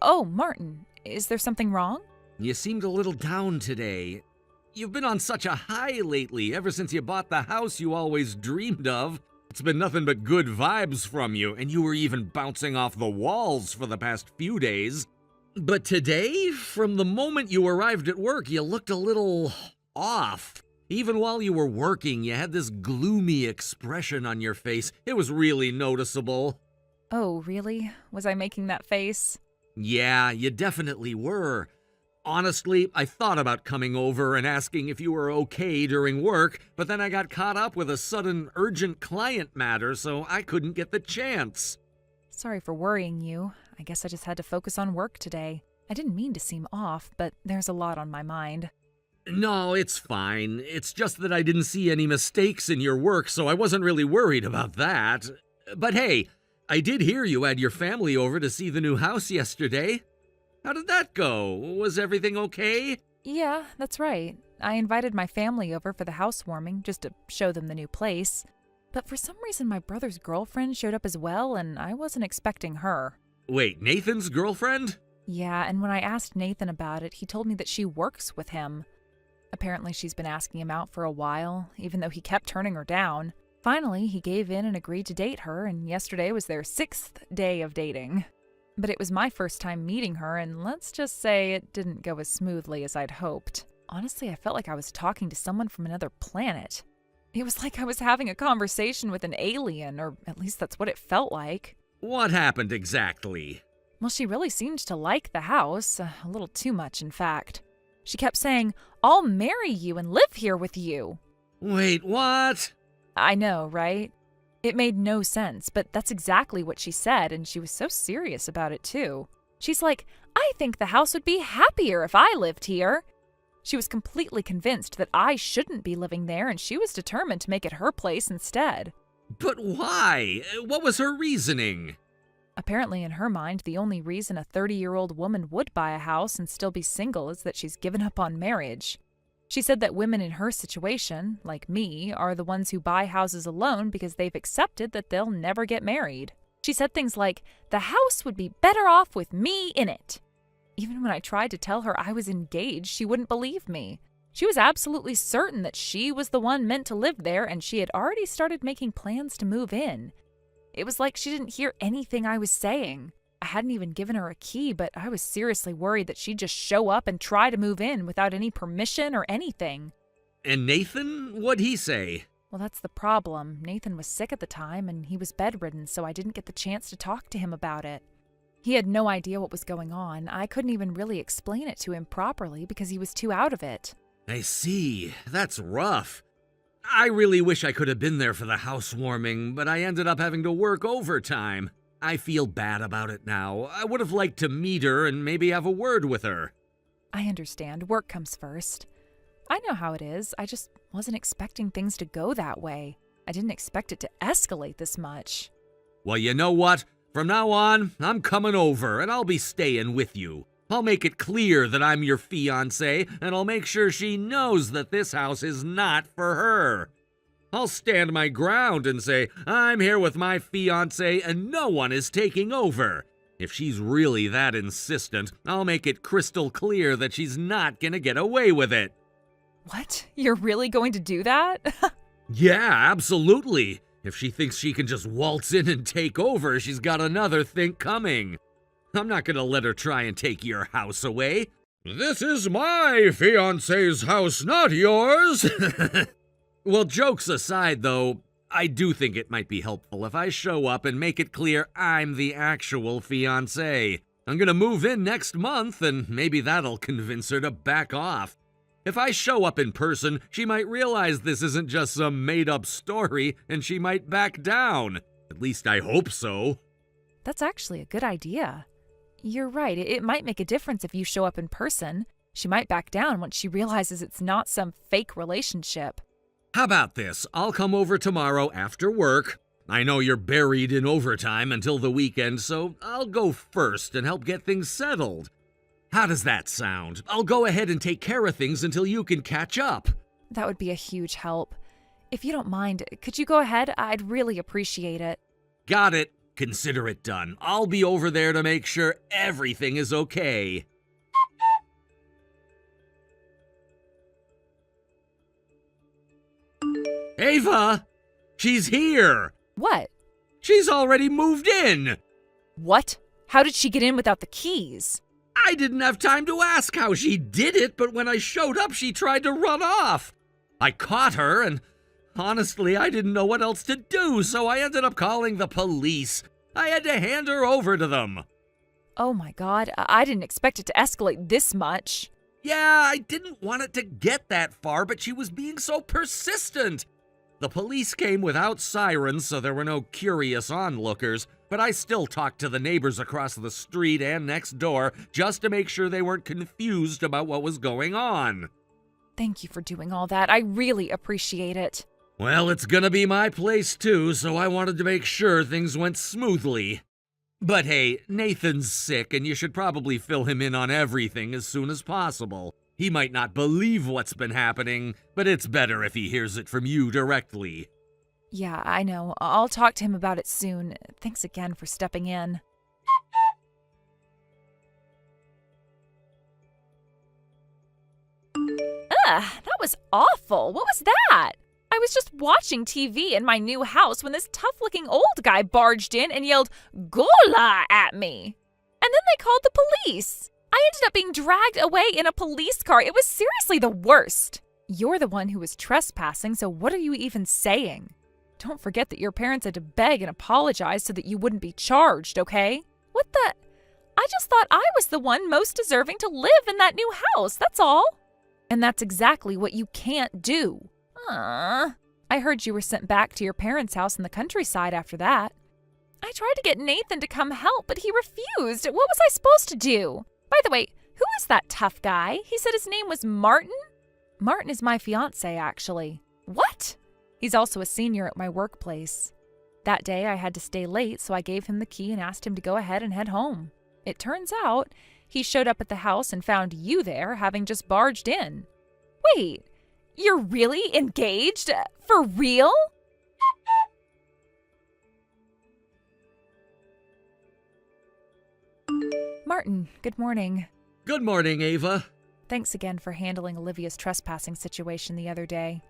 Oh, Martin, is there something wrong? You seemed a little down today. You've been on such a high lately, ever since you bought the house you always dreamed of. It's been nothing but good vibes from you, and you were even bouncing off the walls for the past few days. But today, from the moment you arrived at work, you looked a little off. Even while you were working, you had this gloomy expression on your face. It was really noticeable. Oh, really? Was I making that face? Yeah, you definitely were. Honestly, I thought about coming over and asking if you were okay during work, but then I got caught up with a sudden urgent client matter, so I couldn't get the chance. Sorry for worrying you. I guess I just had to focus on work today. I didn't mean to seem off, but there's a lot on my mind. No, it's fine. It's just that I didn't see any mistakes in your work, so I wasn't really worried about that. But hey, I did hear you had your family over to see the new house yesterday. How did that go? Was everything okay? Yeah, that's right. I invited my family over for the housewarming just to show them the new place. But for some reason, my brother's girlfriend showed up as well, and I wasn't expecting her. Wait, Nathan's girlfriend? Yeah, and when I asked Nathan about it, he told me that she works with him. Apparently, she's been asking him out for a while, even though he kept turning her down. Finally, he gave in and agreed to date her, and yesterday was their 6th day of dating. But it was my first time meeting her, and let's just say it didn't go as smoothly as I'd hoped. Honestly, I felt like I was talking to someone from another planet. It was like I was having a conversation with an alien, or at least that's what it felt like. What happened exactly? Well, she really seemed to like the house, a little too much, in fact. She kept saying, "I'll marry you and live here with you." Wait, what? I know, right? It made no sense, but that's exactly what she said, and she was so serious about it, too. She's like, "I think the house would be happier if I lived here." She was completely convinced that I shouldn't be living there, and she was determined to make it her place instead. But why? What was her reasoning? Apparently, in her mind, the only reason a 30-year-old woman would buy a house and still be single is that she's given up on marriage. She said that women in her situation, like me, are the ones who buy houses alone because they've accepted that they'll never get married. She said things like, "The house would be better off with me in it." Even when I tried to tell her I was engaged, she wouldn't believe me. She was absolutely certain that she was the one meant to live there, and she had already started making plans to move in. It was like she didn't hear anything I was saying. I hadn't even given her a key, but I was seriously worried that she'd just show up and try to move in without any permission or anything. And Nathan? What'd he say? Well, that's the problem. Nathan was sick at the time, and he was bedridden, so I didn't get the chance to talk to him about it. He had no idea what was going on. I couldn't even really explain it to him properly because he was too out of it. I see. That's rough. I really wish I could have been there for the housewarming, but I ended up having to work overtime. I feel bad about it now. I would have liked to meet her and maybe have a word with her. I understand. Work comes first. I know how it is. I just wasn't expecting things to go that way. I didn't expect it to escalate this much. Well, you know what? From now on, I'm coming over and I'll be staying with you. I'll make it clear that I'm your fiancé, and I'll make sure she knows that this house is not for her. I'll stand my ground and say, I'm here with my fiancé and no one is taking over. If she's really that insistent, I'll make it crystal clear that she's not gonna get away with it. What? You're really going to do that? Yeah, absolutely. If she thinks she can just waltz in and take over, she's got another think coming. I'm not gonna let her try and take your house away. This is my fiancé's house, not yours. Well, jokes aside, though, I do think it might be helpful if I show up and make it clear I'm the actual fiancé. I'm gonna move in next month, and maybe that'll convince her to back off. If I show up in person, she might realize this isn't just some made-up story, and she might back down. At least I hope so. That's actually a good idea. You're right, it might make a difference if you show up in person. She might back down once she realizes it's not some fake relationship. How about this? I'll come over tomorrow after work. I know you're buried in overtime until the weekend, so I'll go first and help get things settled. How does that sound? I'll go ahead and take care of things until you can catch up. That would be a huge help. If you don't mind, could you go ahead? I'd really appreciate it. Got it. Consider it done. I'll be over there to make sure everything is okay. Ava! She's here! What? She's already moved in! What? How did she get in without the keys? I didn't have time to ask how she did it, but when I showed up, she tried to run off. I caught her, and honestly, I didn't know what else to do, so I ended up calling the police. I had to hand her over to them. Oh my God, I didn't expect it to escalate this much. Yeah, I didn't want it to get that far, but she was being so persistent. The police came without sirens, so there were no curious onlookers, but I still talked to the neighbors across the street and next door just to make sure they weren't confused about what was going on. Thank you for doing all that. I really appreciate it. Well, it's gonna be my place too, so I wanted to make sure things went smoothly. But hey, Nathan's sick, and you should probably fill him in on everything as soon as possible. He might not believe what's been happening, but it's better if he hears it from you directly. Yeah, I know. I'll talk to him about it soon. Thanks again for stepping in. That was awful. What was that? I was just watching TV in my new house when this tough-looking old guy barged in and yelled, "Gola!" at me. And then they called the police. I ended up being dragged away in a police car. It was seriously the worst. You're the one who was trespassing, so what are you even saying? Don't forget that your parents had to beg and apologize so that you wouldn't be charged, okay? What the? I just thought I was the one most deserving to live in that new house, that's all. And that's exactly what you can't do. I heard you were sent back to your parents' house in the countryside after that. I tried to get Nathan to come help, but he refused. What was I supposed to do? By the way, who is that tough guy? He said his name was Martin? Martin is my fiancé, actually. What? He's also a senior at my workplace. That day, I had to stay late, so I gave him the key and asked him to go ahead and head home. It turns out, he showed up at the house and found you there, having just barged in. Wait, you're really engaged? For real? Martin, good morning. Good morning, Ava. Thanks again for handling Olivia's trespassing situation the other day.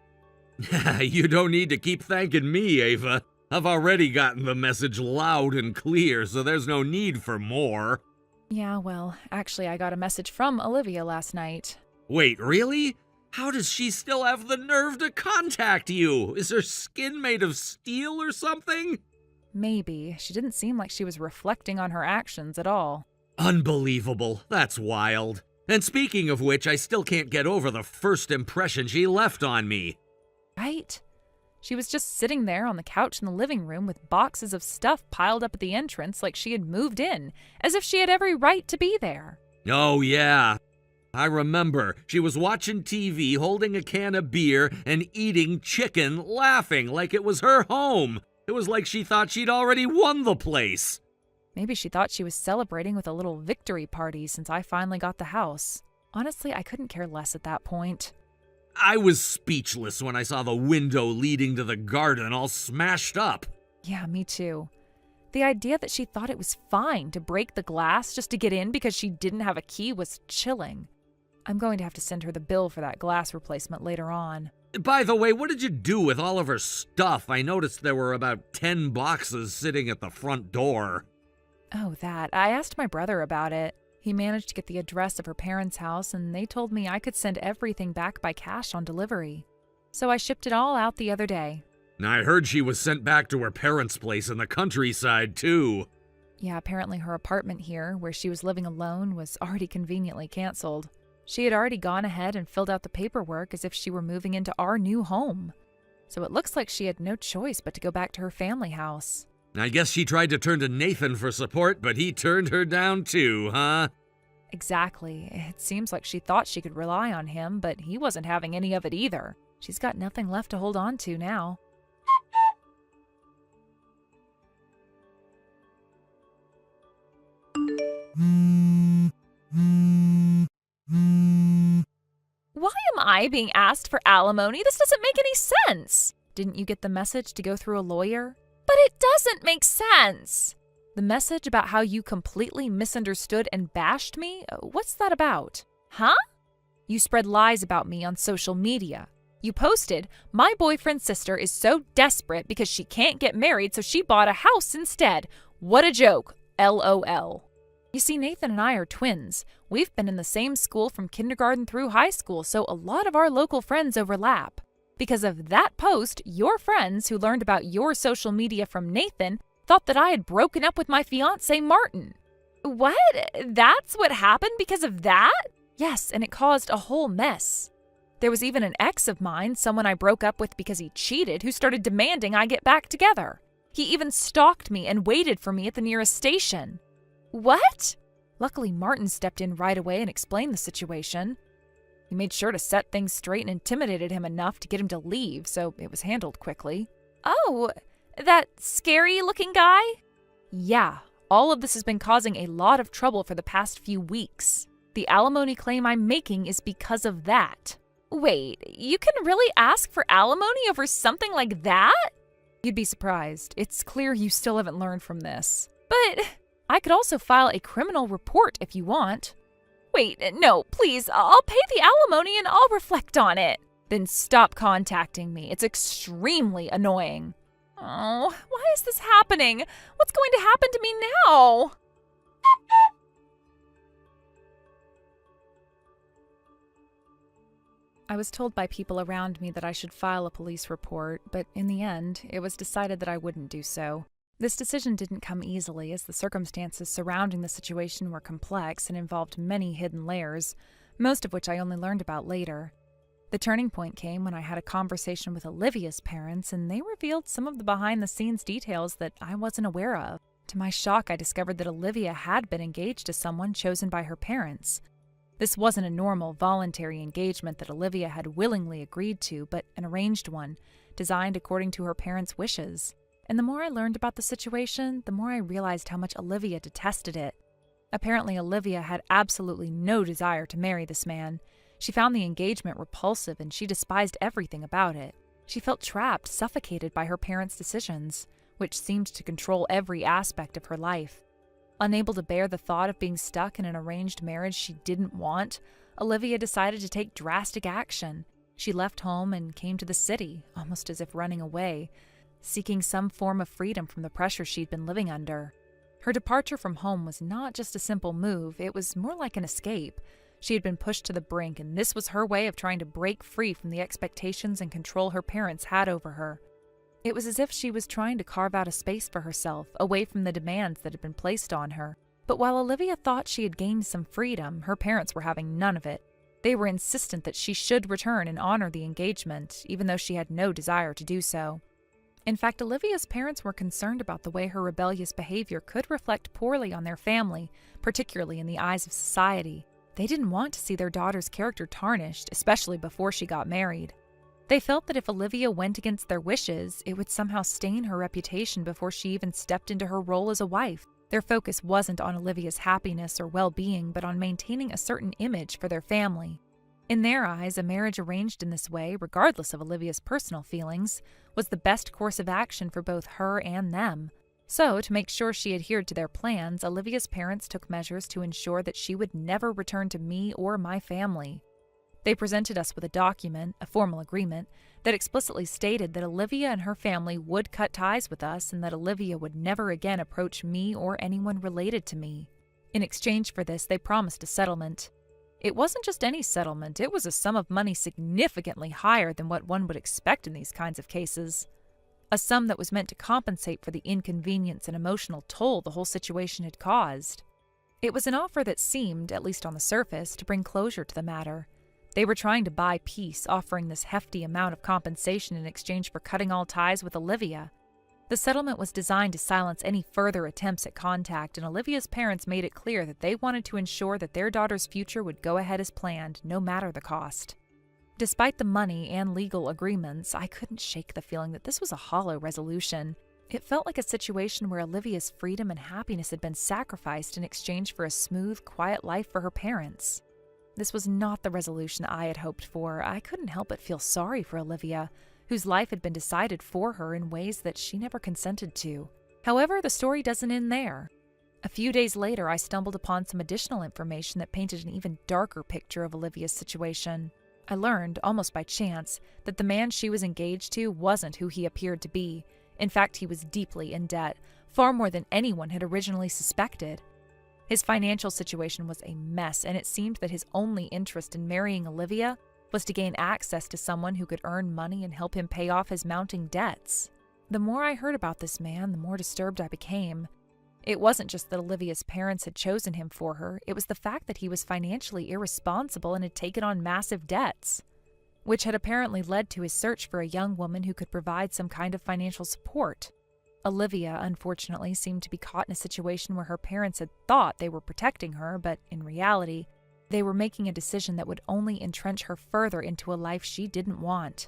You don't need to keep thanking me, Ava. I've already gotten the message loud and clear, so there's no need for more. Yeah, well, actually I got a message from Olivia last night. Wait, really? How does she still have the nerve to contact you? Is her skin made of steel or something? Maybe. She didn't seem like she was reflecting on her actions at all. Unbelievable. That's wild. And speaking of which, I still can't get over the first impression she left on me. Right? She was just sitting there on the couch in the living room with boxes of stuff piled up at the entrance like she had moved in, as if she had every right to be there. Oh, yeah. I remember. She was watching TV, holding a can of beer, and eating chicken, laughing like it was her home. It was like she thought she'd already won the place. Maybe she thought she was celebrating with a little victory party since I finally got the house. Honestly, I couldn't care less at that point. I was speechless when I saw the window leading to the garden all smashed up. Yeah, me too. The idea that she thought it was fine to break the glass just to get in because she didn't have a key was chilling. I'm going to have to send her the bill for that glass replacement later on. By the way, what did you do with all of her stuff? I noticed there were about 10 boxes sitting at the front door. Oh, that. I asked my brother about it. He managed to get the address of her parents' house, and they told me I could send everything back by cash on delivery. So I shipped it all out the other day. I heard she was sent back to her parents' place in the countryside, too. Yeah, apparently her apartment here, where she was living alone, was already conveniently canceled. She had already gone ahead and filled out the paperwork as if she were moving into our new home. So it looks like she had no choice but to go back to her family house. I guess she tried to turn to Nathan for support, but he turned her down too, huh? Exactly. It seems like she thought she could rely on him, but he wasn't having any of it either. She's got nothing left to hold on to now. Why am I being asked for alimony? This doesn't make any sense. Didn't you get the message to go through a lawyer? But it doesn't make sense. The message about how you completely misunderstood and bashed me? What's that about? Huh? You spread lies about me on social media. You posted, "My boyfriend's sister is so desperate because she can't get married, so she bought a house instead. What a joke. LOL." You see, Nathan and I are twins. We've been in the same school from kindergarten through high school, so a lot of our local friends overlap. Because of that post, your friends who learned about your social media from Nathan thought that I had broken up with my fiancé, Martin. What? That's what happened because of that? Yes, and it caused a whole mess. There was even an ex of mine, someone I broke up with because he cheated, who started demanding I get back together. He even stalked me and waited for me at the nearest station. What? Luckily, Martin stepped in right away and explained the situation. He made sure to set things straight and intimidated him enough to get him to leave, so it was handled quickly. Oh, that scary-looking guy? Yeah, all of this has been causing a lot of trouble for the past few weeks. The alimony claim I'm making is because of that. Wait, you can really ask for alimony over something like that? You'd be surprised. It's clear you still haven't learned from this. But I could also file a criminal report if you want. Wait, no, please, I'll pay the alimony and I'll reflect on it. Then stop contacting me. It's extremely annoying. Oh, why is this happening? What's going to happen to me now? I was told by people around me that I should file a police report, but in the end, it was decided that I wouldn't do so. This decision didn't come easily, as the circumstances surrounding the situation were complex and involved many hidden layers, most of which I only learned about later. The turning point came when I had a conversation with Olivia's parents, and they revealed some of the behind-the-scenes details that I wasn't aware of. To my shock, I discovered that Olivia had been engaged to someone chosen by her parents. This wasn't a normal, voluntary engagement that Olivia had willingly agreed to, but an arranged one, designed according to her parents' wishes. And the more I learned about the situation, the more I realized how much Olivia detested it. Apparently, Olivia had absolutely no desire to marry this man. She found the engagement repulsive, and she despised everything about it. She felt trapped, suffocated by her parents' decisions, which seemed to control every aspect of her life. Unable to bear the thought of being stuck in an arranged marriage she didn't want, Olivia decided to take drastic action. She left home and came to the city, almost as if running away, seeking some form of freedom from the pressure she'd been living under. Her departure from home was not just a simple move, it was more like an escape. She had been pushed to the brink, and this was her way of trying to break free from the expectations and control her parents had over her. It was as if she was trying to carve out a space for herself, away from the demands that had been placed on her. But while Olivia thought she had gained some freedom, her parents were having none of it. They were insistent that she should return and honor the engagement, even though she had no desire to do so. In fact, Olivia's parents were concerned about the way her rebellious behavior could reflect poorly on their family, particularly in the eyes of society. They didn't want to see their daughter's character tarnished, especially before she got married. They felt that if Olivia went against their wishes, it would somehow stain her reputation before she even stepped into her role as a wife. Their focus wasn't on Olivia's happiness or well-being, but on maintaining a certain image for their family. In their eyes, a marriage arranged in this way, regardless of Olivia's personal feelings, was the best course of action for both her and them. So, to make sure she adhered to their plans, Olivia's parents took measures to ensure that she would never return to me or my family. They presented us with a document, a formal agreement, that explicitly stated that Olivia and her family would cut ties with us and that Olivia would never again approach me or anyone related to me. In exchange for this, they promised a settlement. It wasn't just any settlement, it was a sum of money significantly higher than what one would expect in these kinds of cases. A sum that was meant to compensate for the inconvenience and emotional toll the whole situation had caused. It was an offer that seemed, at least on the surface, to bring closure to the matter. They were trying to buy peace, offering this hefty amount of compensation in exchange for cutting all ties with Olivia. The settlement was designed to silence any further attempts at contact, and Olivia's parents made it clear that they wanted to ensure that their daughter's future would go ahead as planned, no matter the cost. Despite the money and legal agreements, I couldn't shake the feeling that this was a hollow resolution. It felt like a situation where Olivia's freedom and happiness had been sacrificed in exchange for a smooth, quiet life for her parents. This was not the resolution I had hoped for. I couldn't help but feel sorry for Olivia, whose life had been decided for her in ways that she never consented to. However, the story doesn't end there. A few days later, I stumbled upon some additional information that painted an even darker picture of Olivia's situation. I learned, almost by chance, that the man she was engaged to wasn't who he appeared to be. In fact, he was deeply in debt, far more than anyone had originally suspected. His financial situation was a mess, and it seemed that his only interest in marrying Olivia was to gain access to someone who could earn money and help him pay off his mounting debts. The more I heard about this man, the more disturbed I became. It wasn't just that Olivia's parents had chosen him for her, it was the fact that he was financially irresponsible and had taken on massive debts, which had apparently led to his search for a young woman who could provide some kind of financial support. Olivia, unfortunately, seemed to be caught in a situation where her parents had thought they were protecting her, but in reality, they were making a decision that would only entrench her further into a life she didn't want.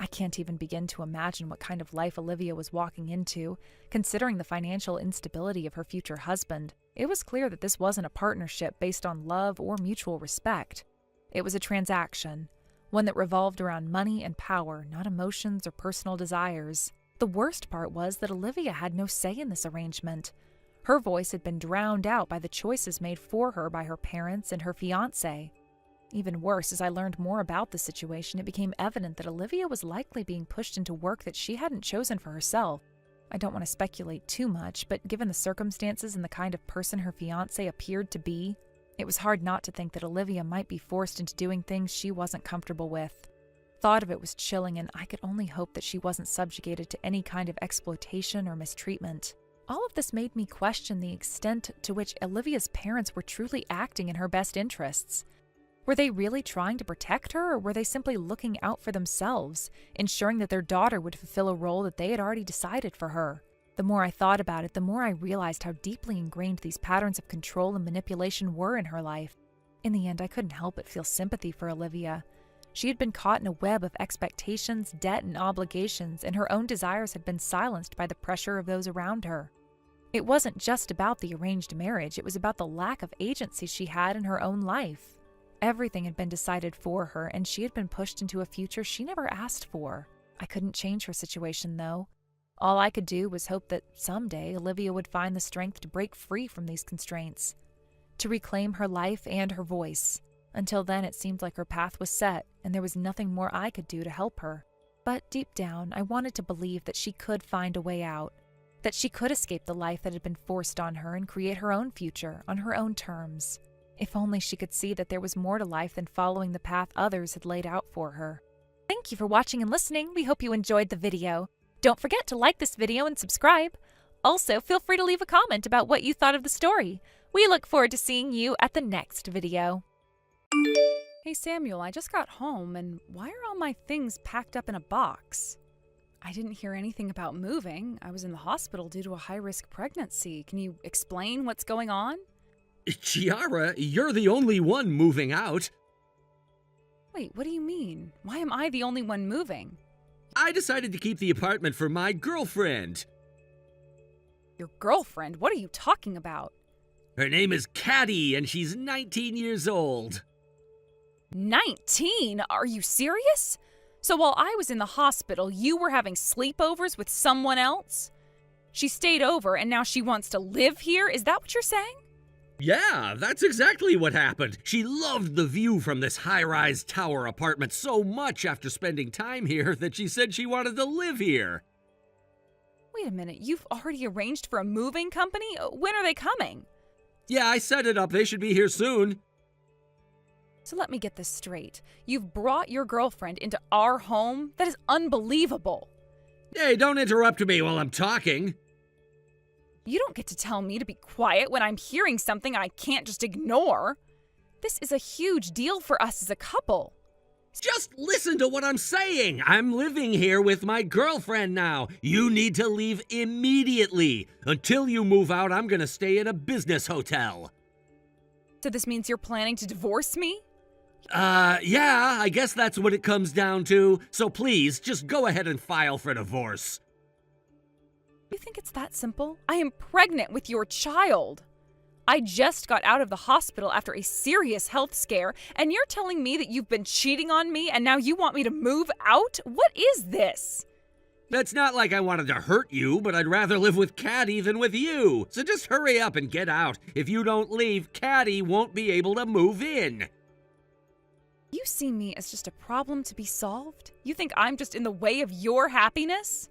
I can't even begin to imagine what kind of life Olivia was walking into, considering the financial instability of her future husband. It was clear that this wasn't a partnership based on love or mutual respect. It was a transaction, one that revolved around money and power, not emotions or personal desires. The worst part was that Olivia had no say in this arrangement. Her voice had been drowned out by the choices made for her by her parents and her fiancé. Even worse, as I learned more about the situation, it became evident that Olivia was likely being pushed into work that she hadn't chosen for herself. I don't want to speculate too much, but given the circumstances and the kind of person her fiancé appeared to be, it was hard not to think that Olivia might be forced into doing things she wasn't comfortable with. Thought of it was chilling, and I could only hope that she wasn't subjugated to any kind of exploitation or mistreatment. All of this made me question the extent to which Olivia's parents were truly acting in her best interests. Were they really trying to protect her, or were they simply looking out for themselves, ensuring that their daughter would fulfill a role that they had already decided for her? The more I thought about it, the more I realized how deeply ingrained these patterns of control and manipulation were in her life. In the end, I couldn't help but feel sympathy for Olivia. She had been caught in a web of expectations, debt, and obligations, and her own desires had been silenced by the pressure of those around her. It wasn't just about the arranged marriage, it was about the lack of agency she had in her own life. Everything had been decided for her, and she had been pushed into a future she never asked for. I couldn't change her situation, though. All I could do was hope that someday Olivia would find the strength to break free from these constraints, to reclaim her life and her voice. Until then, it seemed like her path was set, and there was nothing more I could do to help her. But deep down, I wanted to believe that she could find a way out, that she could escape the life that had been forced on her and create her own future on her own terms. If only she could see that there was more to life than following the path others had laid out for her. Thank you for watching and listening. We hope you enjoyed the video. Don't forget to like this video and subscribe. Also, feel free to leave a comment about what you thought of the story. We look forward to seeing you at the next video. Hey Samuel, I just got home, and why are all my things packed up in a box? I didn't hear anything about moving. I was in the hospital due to a high-risk pregnancy. Can you explain what's going on? Chiara, you're the only one moving out. Wait, what do you mean? Why am I the only one moving? I decided to keep the apartment for my girlfriend. Your girlfriend? What are you talking about? Her name is Caddy, and she's 19 years old. 19? Are you serious? So while I was in the hospital, you were having sleepovers with someone else? She stayed over and now she wants to live here? Is that what you're saying? Yeah, that's exactly what happened. She loved the view from this high-rise tower apartment so much after spending time here that she said she wanted to live here. Wait a minute, you've already arranged for a moving company? When are they coming? Yeah, I set it up. They should be here soon. So let me get this straight. You've brought your girlfriend into our home? That is unbelievable. Hey, don't interrupt me while I'm talking. You don't get to tell me to be quiet when I'm hearing something I can't just ignore. This is a huge deal for us as a couple. Just listen to what I'm saying. I'm living here with my girlfriend now. You need to leave immediately. Until you move out, I'm gonna stay in a business hotel. So this means you're planning to divorce me? Yeah, I guess that's what it comes down to. So please, just go ahead and file for divorce. You think it's that simple? I am pregnant with your child. I just got out of the hospital after a serious health scare, and you're telling me that you've been cheating on me and now you want me to move out? What is this? That's not like I wanted to hurt you, but I'd rather live with Caddy than with you. So just hurry up and get out. If you don't leave, Caddy won't be able to move in. You see me as just a problem to be solved? You think I'm just in the way of your happiness?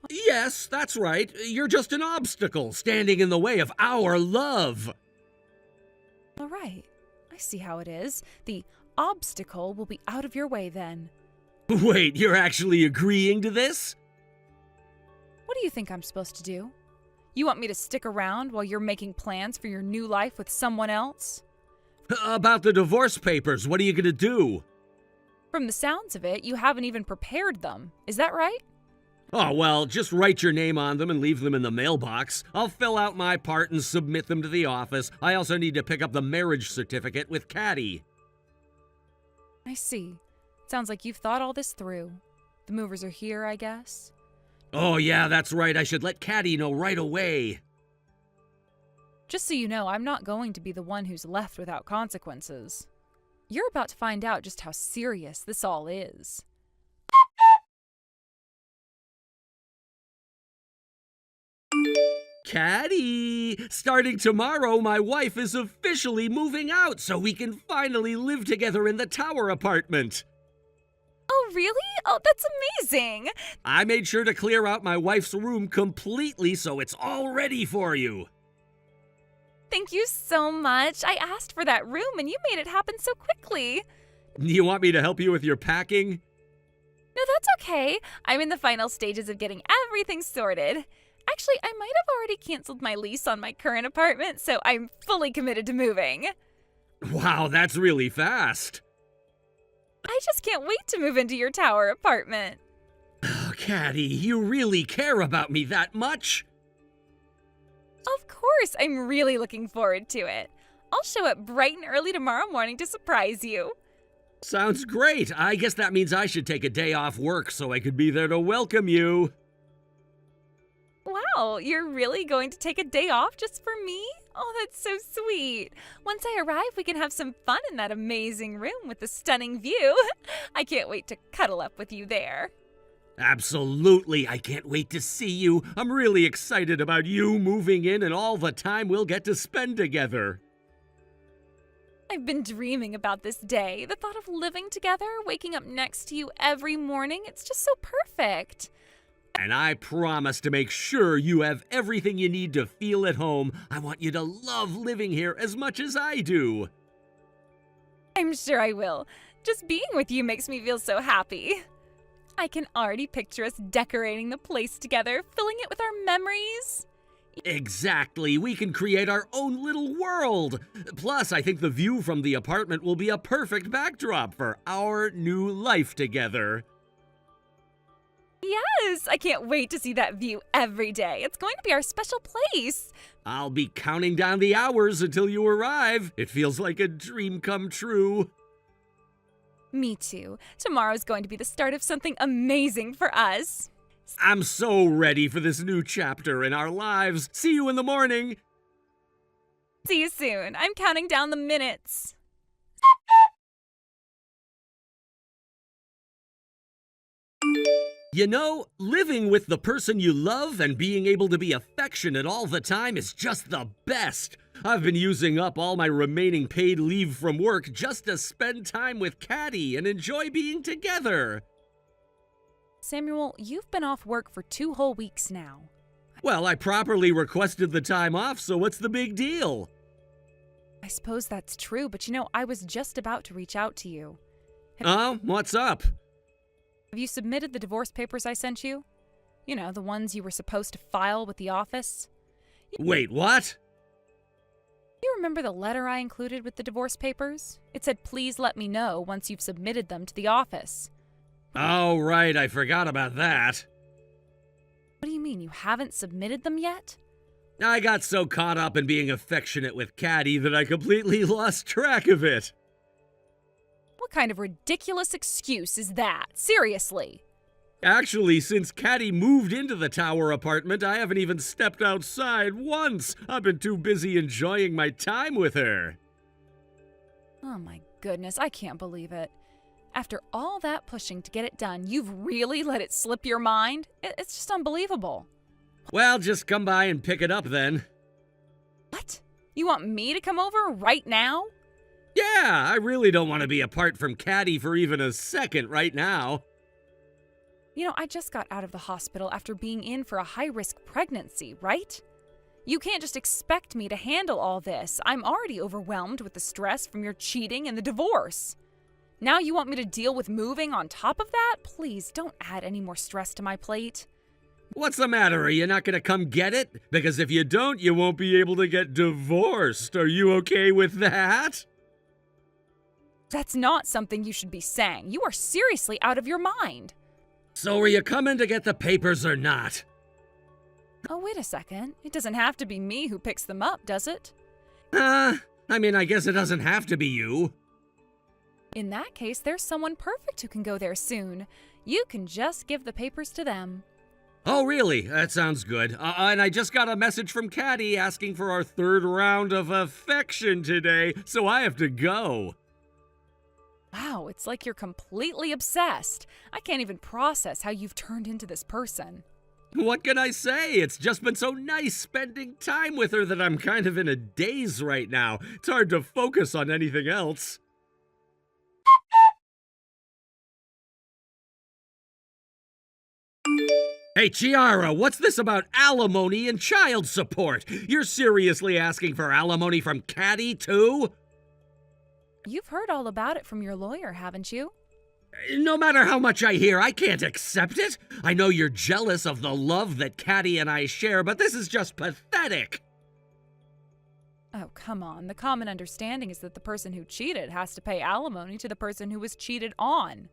Yes, that's right. You're just an obstacle standing in the way of our love. All right. I see how it is. The obstacle will be out of your way then. Wait, you're actually agreeing to this? What do you think I'm supposed to do? You want me to stick around while you're making plans for your new life with someone else? About the divorce papers, what are you gonna do? From the sounds of it, you haven't even prepared them. Is that right? Oh, well, just write your name on them and leave them in the mailbox. I'll fill out my part and submit them to the office. I also need to pick up the marriage certificate with Caddy. I see. Sounds like you've thought all this through. The movers are here, I guess? Oh, yeah, that's right. I should let Caddy know right away. Just so you know, I'm not going to be the one who's left without consequences. You're about to find out just how serious this all is. Caddy! Starting tomorrow, my wife is officially moving out so we can finally live together in the tower apartment. Oh, really? Oh, that's amazing! I made sure to clear out my wife's room completely so it's all ready for you. Thank you so much. I asked for that room and you made it happen so quickly. You want me to help you with your packing? No, that's okay. I'm in the final stages of getting everything sorted. Actually, I might have already canceled my lease on my current apartment, so I'm fully committed to moving. Wow, that's really fast. I just can't wait to move into your tower apartment. Oh, Caddy, you really care about me that much? Of course, I'm really looking forward to it. I'll show up bright and early tomorrow morning to surprise you. Sounds great. I guess that means I should take a day off work so I could be there to welcome you. Wow, you're really going to take a day off just for me? Oh, that's so sweet. Once I arrive, we can have some fun in that amazing room with the stunning view. I can't wait to cuddle up with you there. Absolutely. I can't wait to see you. I'm really excited about you moving in and all the time we'll get to spend together. I've been dreaming about this day. The thought of living together, waking up next to you every morning, it's just so perfect. And I promise to make sure you have everything you need to feel at home. I want you to love living here as much as I do. I'm sure I will. Just being with you makes me feel so happy. I can already picture us decorating the place together, filling it with our memories. Exactly. We can create our own little world. Plus, I think the view from the apartment will be a perfect backdrop for our new life together. Yes, I can't wait to see that view every day. It's going to be our special place. I'll be counting down the hours until you arrive. It feels like a dream come true. Me too. Tomorrow's going to be the start of something amazing for us. I'm so ready for this new chapter in our lives. See you in the morning. See you soon. I'm counting down the minutes. You know, living with the person you love and being able to be affectionate all the time is just the best. I've been using up all my remaining paid leave from work just to spend time with Caddy and enjoy being together. Samuel, you've been off work for 2 whole weeks now. Well, I properly requested the time off, so what's the big deal? I suppose that's true, but I was just about to reach out to you. Oh, what's up? Have you submitted the divorce papers I sent you? The ones you were supposed to file with the office? Wait, what? You remember the letter I included with the divorce papers? It said, "Please let me know once you've submitted them to the office." Oh, right, I forgot about that. What do you mean, you haven't submitted them yet? I got so caught up in being affectionate with Caddy that I completely lost track of it. What kind of ridiculous excuse is that? Seriously. Actually, since Caddy moved into the tower apartment, I haven't even stepped outside once. I've been too busy enjoying my time with her. Oh my goodness, I can't believe it. After all that pushing to get it done, you've really let it slip your mind? It's just unbelievable. Well, just come by and pick it up then. What? You want me to come over right now? Yeah, I really don't want to be apart from Caddy for even a second right now. You know, I just got out of the hospital after being in for a high-risk pregnancy, right? You can't just expect me to handle all this. I'm already overwhelmed with the stress from your cheating and the divorce. Now you want me to deal with moving on top of that? Please, don't add any more stress to my plate. What's the matter? Are you not going to come get it? Because if you don't, you won't be able to get divorced. Are you okay with that? That's not something you should be saying. You are seriously out of your mind. So are you coming to get the papers or not? Oh, wait a second. It doesn't have to be me who picks them up, does it? I guess it doesn't have to be you. In that case, there's someone perfect who can go there soon. You can just give the papers to them. Oh, really? That sounds good. And I just got a message from Caddy asking for our third round of affection today, so I have to go. Wow, it's like you're completely obsessed. I can't even process how you've turned into this person. What can I say? It's just been so nice spending time with her that I'm kind of in a daze right now. It's hard to focus on anything else. Hey, Chiara, what's this about alimony and child support? You're seriously asking for alimony from Caddy, too? You've heard all about it from your lawyer, haven't you? No matter how much I hear, I can't accept it. I know you're jealous of the love that Caddy and I share, but this is just pathetic. Oh, come on. The common understanding is that the person who cheated has to pay alimony to the person who was cheated on.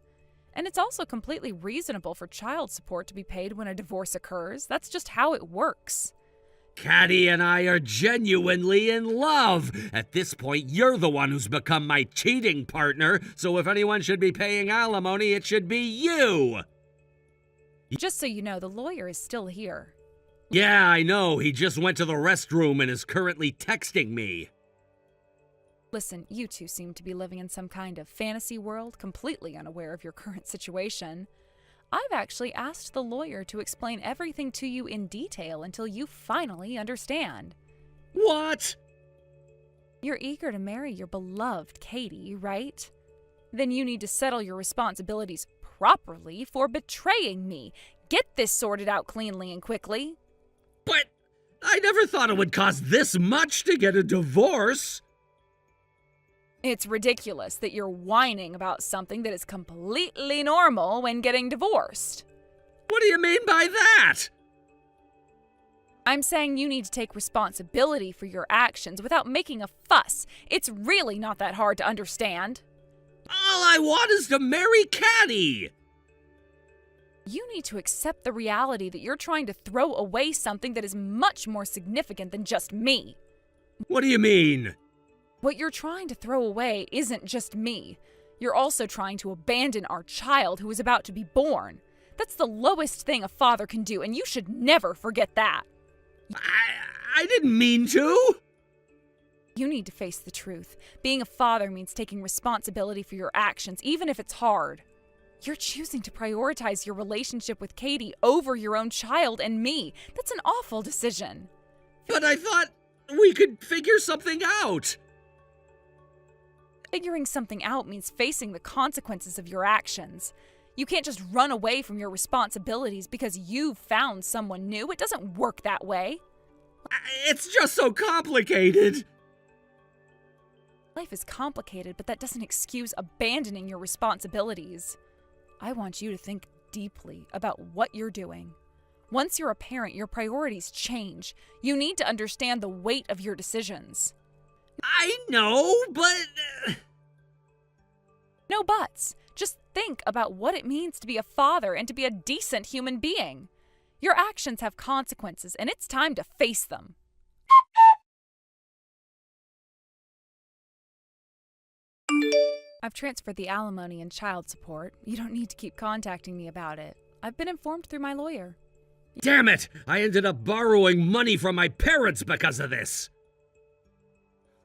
And it's also completely reasonable for child support to be paid when a divorce occurs. That's just how it works. Caddy and I are genuinely in love. At this point, you're the one who's become my cheating partner, so if anyone should be paying alimony, it should be you. Just so you know, the lawyer is still here. Yeah, I know. He just went to the restroom and is currently texting me. Listen, you two seem to be living in some kind of fantasy world, completely unaware of your current situation. I've actually asked the lawyer to explain everything to you in detail until you finally understand. What? You're eager to marry your beloved Katie, right? Then you need to settle your responsibilities properly for betraying me. Get this sorted out cleanly and quickly. But I never thought it would cost this much to get a divorce. It's ridiculous that you're whining about something that is completely normal when getting divorced. What do you mean by that? I'm saying you need to take responsibility for your actions without making a fuss. It's really not that hard to understand. All I want is to marry Caddy. You need to accept the reality that you're trying to throw away something that is much more significant than just me. What do you mean? What you're trying to throw away isn't just me. You're also trying to abandon our child who is about to be born. That's the lowest thing a father can do, and you should never forget that. I didn't mean to. You need to face the truth. Being a father means taking responsibility for your actions, even if it's hard. You're choosing to prioritize your relationship with Katie over your own child and me. That's an awful decision. But I thought we could figure something out. Figuring something out means facing the consequences of your actions. You can't just run away from your responsibilities because you've found someone new. It doesn't work that way. It's just so complicated. Life is complicated, but that doesn't excuse abandoning your responsibilities. I want you to think deeply about what you're doing. Once you're a parent, your priorities change. You need to understand the weight of your decisions. I know, but... No buts. Just think about what it means to be a father and to be a decent human being. Your actions have consequences, and it's time to face them. I've transferred the alimony and child support. You don't need to keep contacting me about it. I've been informed through my lawyer. Damn it! I ended up borrowing money from my parents because of this!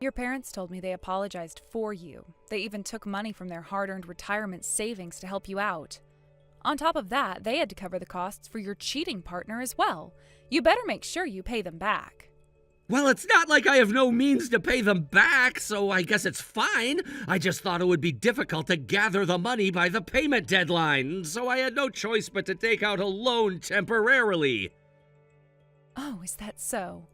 Your parents told me they apologized for you. They even took money from their hard-earned retirement savings to help you out. On top of that, they had to cover the costs for your cheating partner as well. You better make sure you pay them back. Well, it's not like I have no means to pay them back, so I guess it's fine. I just thought it would be difficult to gather the money by the payment deadline, so I had no choice but to take out a loan temporarily. Oh, is that so?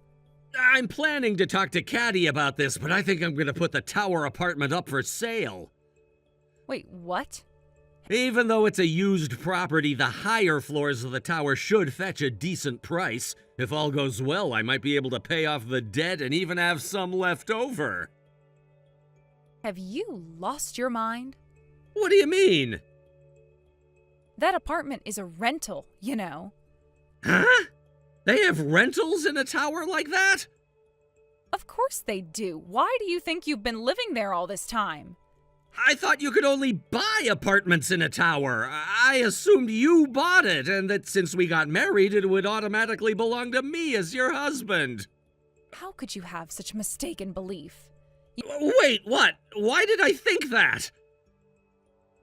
I'm planning to talk to Caddy about this, but I think I'm going to put the tower apartment up for sale. Wait, what? Even though it's a used property, the higher floors of the tower should fetch a decent price. If all goes well, I might be able to pay off the debt and even have some left over. Have you lost your mind? What do you mean? That apartment is a rental, you know. Huh? They have rentals in a tower like that? Of course they do. Why do you think you've been living there all this time? I thought you could only buy apartments in a tower. I assumed you bought it, and that since we got married, it would automatically belong to me as your husband. How could you have such mistaken belief? Wait, what? Why did I think that?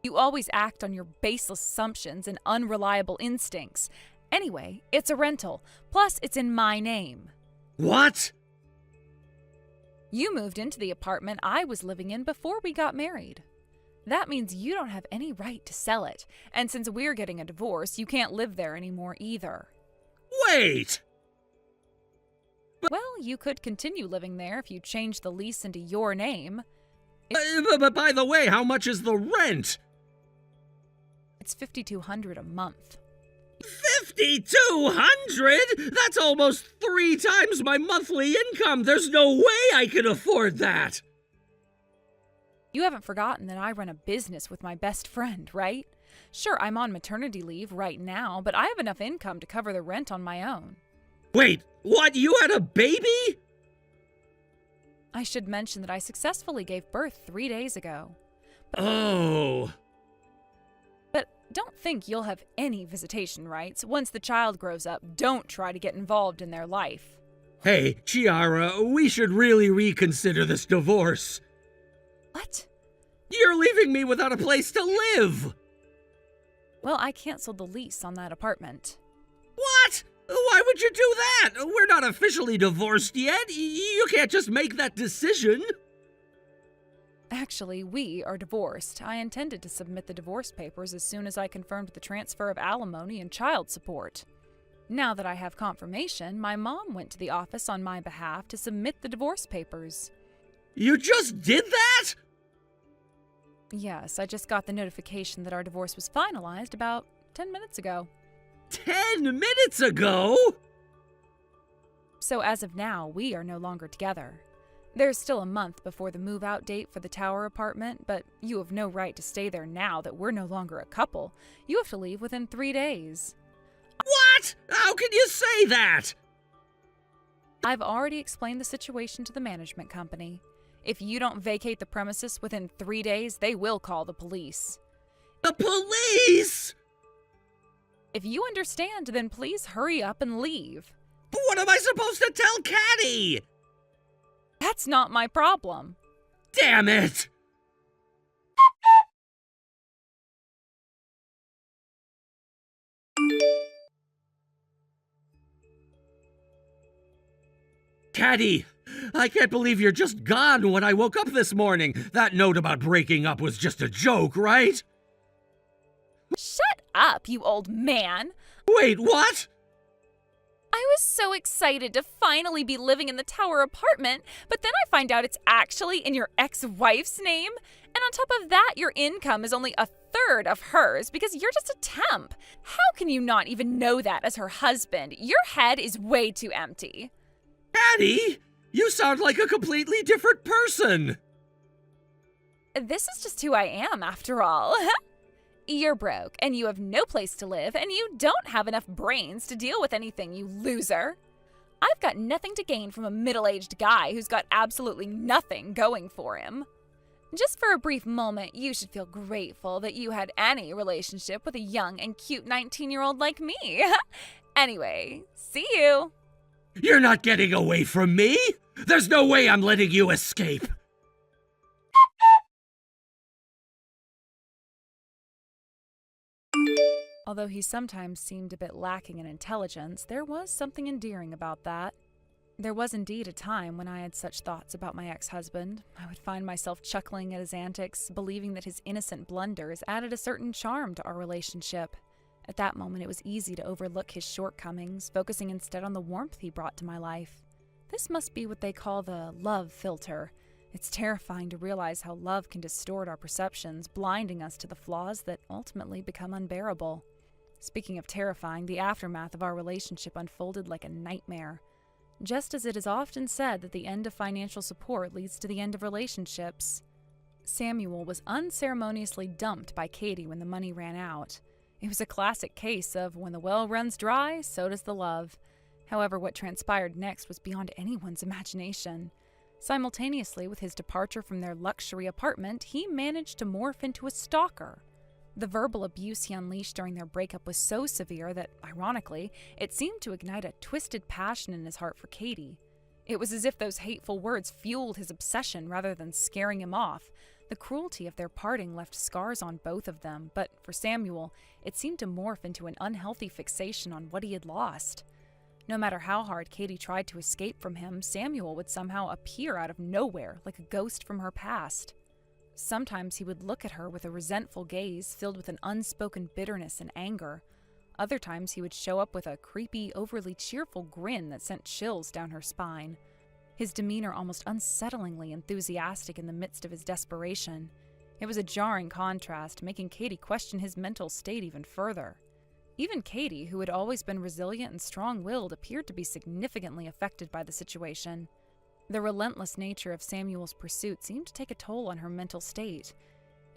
You always act on your baseless assumptions and unreliable instincts. Anyway, it's a rental. Plus, it's in my name. What? You moved into the apartment I was living in before we got married. That means you don't have any right to sell it. And since we're getting a divorce, you can't live there anymore either. Wait! Well, you could continue living there if you change the lease into your name. But by the way, how much is the rent? It's $5,200 a month. 5,200? That's almost 3 times my monthly income. There's no way I can afford that. You haven't forgotten that I run a business with my best friend, right? Sure, I'm on maternity leave right now, but I have enough income to cover the rent on my own. Wait, what? You had a baby? I should mention that I successfully gave birth 3 days ago. Oh. But don't think you'll have any visitation rights. Once the child grows up, don't try to get involved in their life. Hey, Chiara, we should really reconsider this divorce. What? You're leaving me without a place to live. Well, I canceled the lease on that apartment. What? Why would you do that? We're not officially divorced yet. You can't just make that decision. Actually, we are divorced. I intended to submit the divorce papers as soon as I confirmed the transfer of alimony and child support. Now that I have confirmation, my mom went to the office on my behalf to submit the divorce papers. You just did that? Yes, I just got the notification that our divorce was finalized about 10 minutes ago. 10 minutes ago? So as of now, we are no longer together. There's still a month before the move-out date for the tower apartment, but you have no right to stay there now that we're no longer a couple. You have to leave within 3 days. What? How can you say that? I've already explained the situation to the management company. If you don't vacate the premises within 3 days, they will call the police. The police? If you understand, then please hurry up and leave. But what am I supposed to tell Caddy? That's not my problem. Damn it! Caddy, I can't believe you're just gone when I woke up this morning. That note about breaking up was just a joke, right? Shut up, you old man! Wait, what? I was so excited to finally be living in the tower apartment, but then I find out it's actually in your ex-wife's name. And on top of that, your income is only a third of hers because you're just a temp. How can you not even know that as her husband? Your head is way too empty. Addie, you sound like a completely different person. This is just who I am, after all. You're broke, and you have no place to live, and you don't have enough brains to deal with anything, you loser. I've got nothing to gain from a middle-aged guy who's got absolutely nothing going for him. Just for a brief moment, you should feel grateful that you had any relationship with a young and cute 19-year-old like me. Anyway, see you. You're not getting away from me. There's no way I'm letting you escape. Although he sometimes seemed a bit lacking in intelligence, there was something endearing about that. There was indeed a time when I had such thoughts about my ex-husband. I would find myself chuckling at his antics, believing that his innocent blunders added a certain charm to our relationship. At that moment, it was easy to overlook his shortcomings, focusing instead on the warmth he brought to my life. This must be what they call the love filter. It's terrifying to realize how love can distort our perceptions, blinding us to the flaws that ultimately become unbearable. Speaking of terrifying, the aftermath of our relationship unfolded like a nightmare. Just as it is often said that the end of financial support leads to the end of relationships, Samuel was unceremoniously dumped by Katie when the money ran out. It was a classic case of when the well runs dry, so does the love. However, what transpired next was beyond anyone's imagination. Simultaneously with his departure from their luxury apartment, he managed to morph into a stalker. The verbal abuse he unleashed during their breakup was so severe that, ironically, it seemed to ignite a twisted passion in his heart for Katie. It was as if those hateful words fueled his obsession rather than scaring him off. The cruelty of their parting left scars on both of them, but for Samuel, it seemed to morph into an unhealthy fixation on what he had lost. No matter how hard Katie tried to escape from him, Samuel would somehow appear out of nowhere like a ghost from her past. Sometimes he would look at her with a resentful gaze filled with an unspoken bitterness and anger. Other times he would show up with a creepy, overly cheerful grin that sent chills down her spine. His demeanor almost unsettlingly enthusiastic in the midst of his desperation. It was a jarring contrast, making Katie question his mental state even further. Even Katie, who had always been resilient and strong-willed, appeared to be significantly affected by the situation. The relentless nature of Samuel's pursuit seemed to take a toll on her mental state.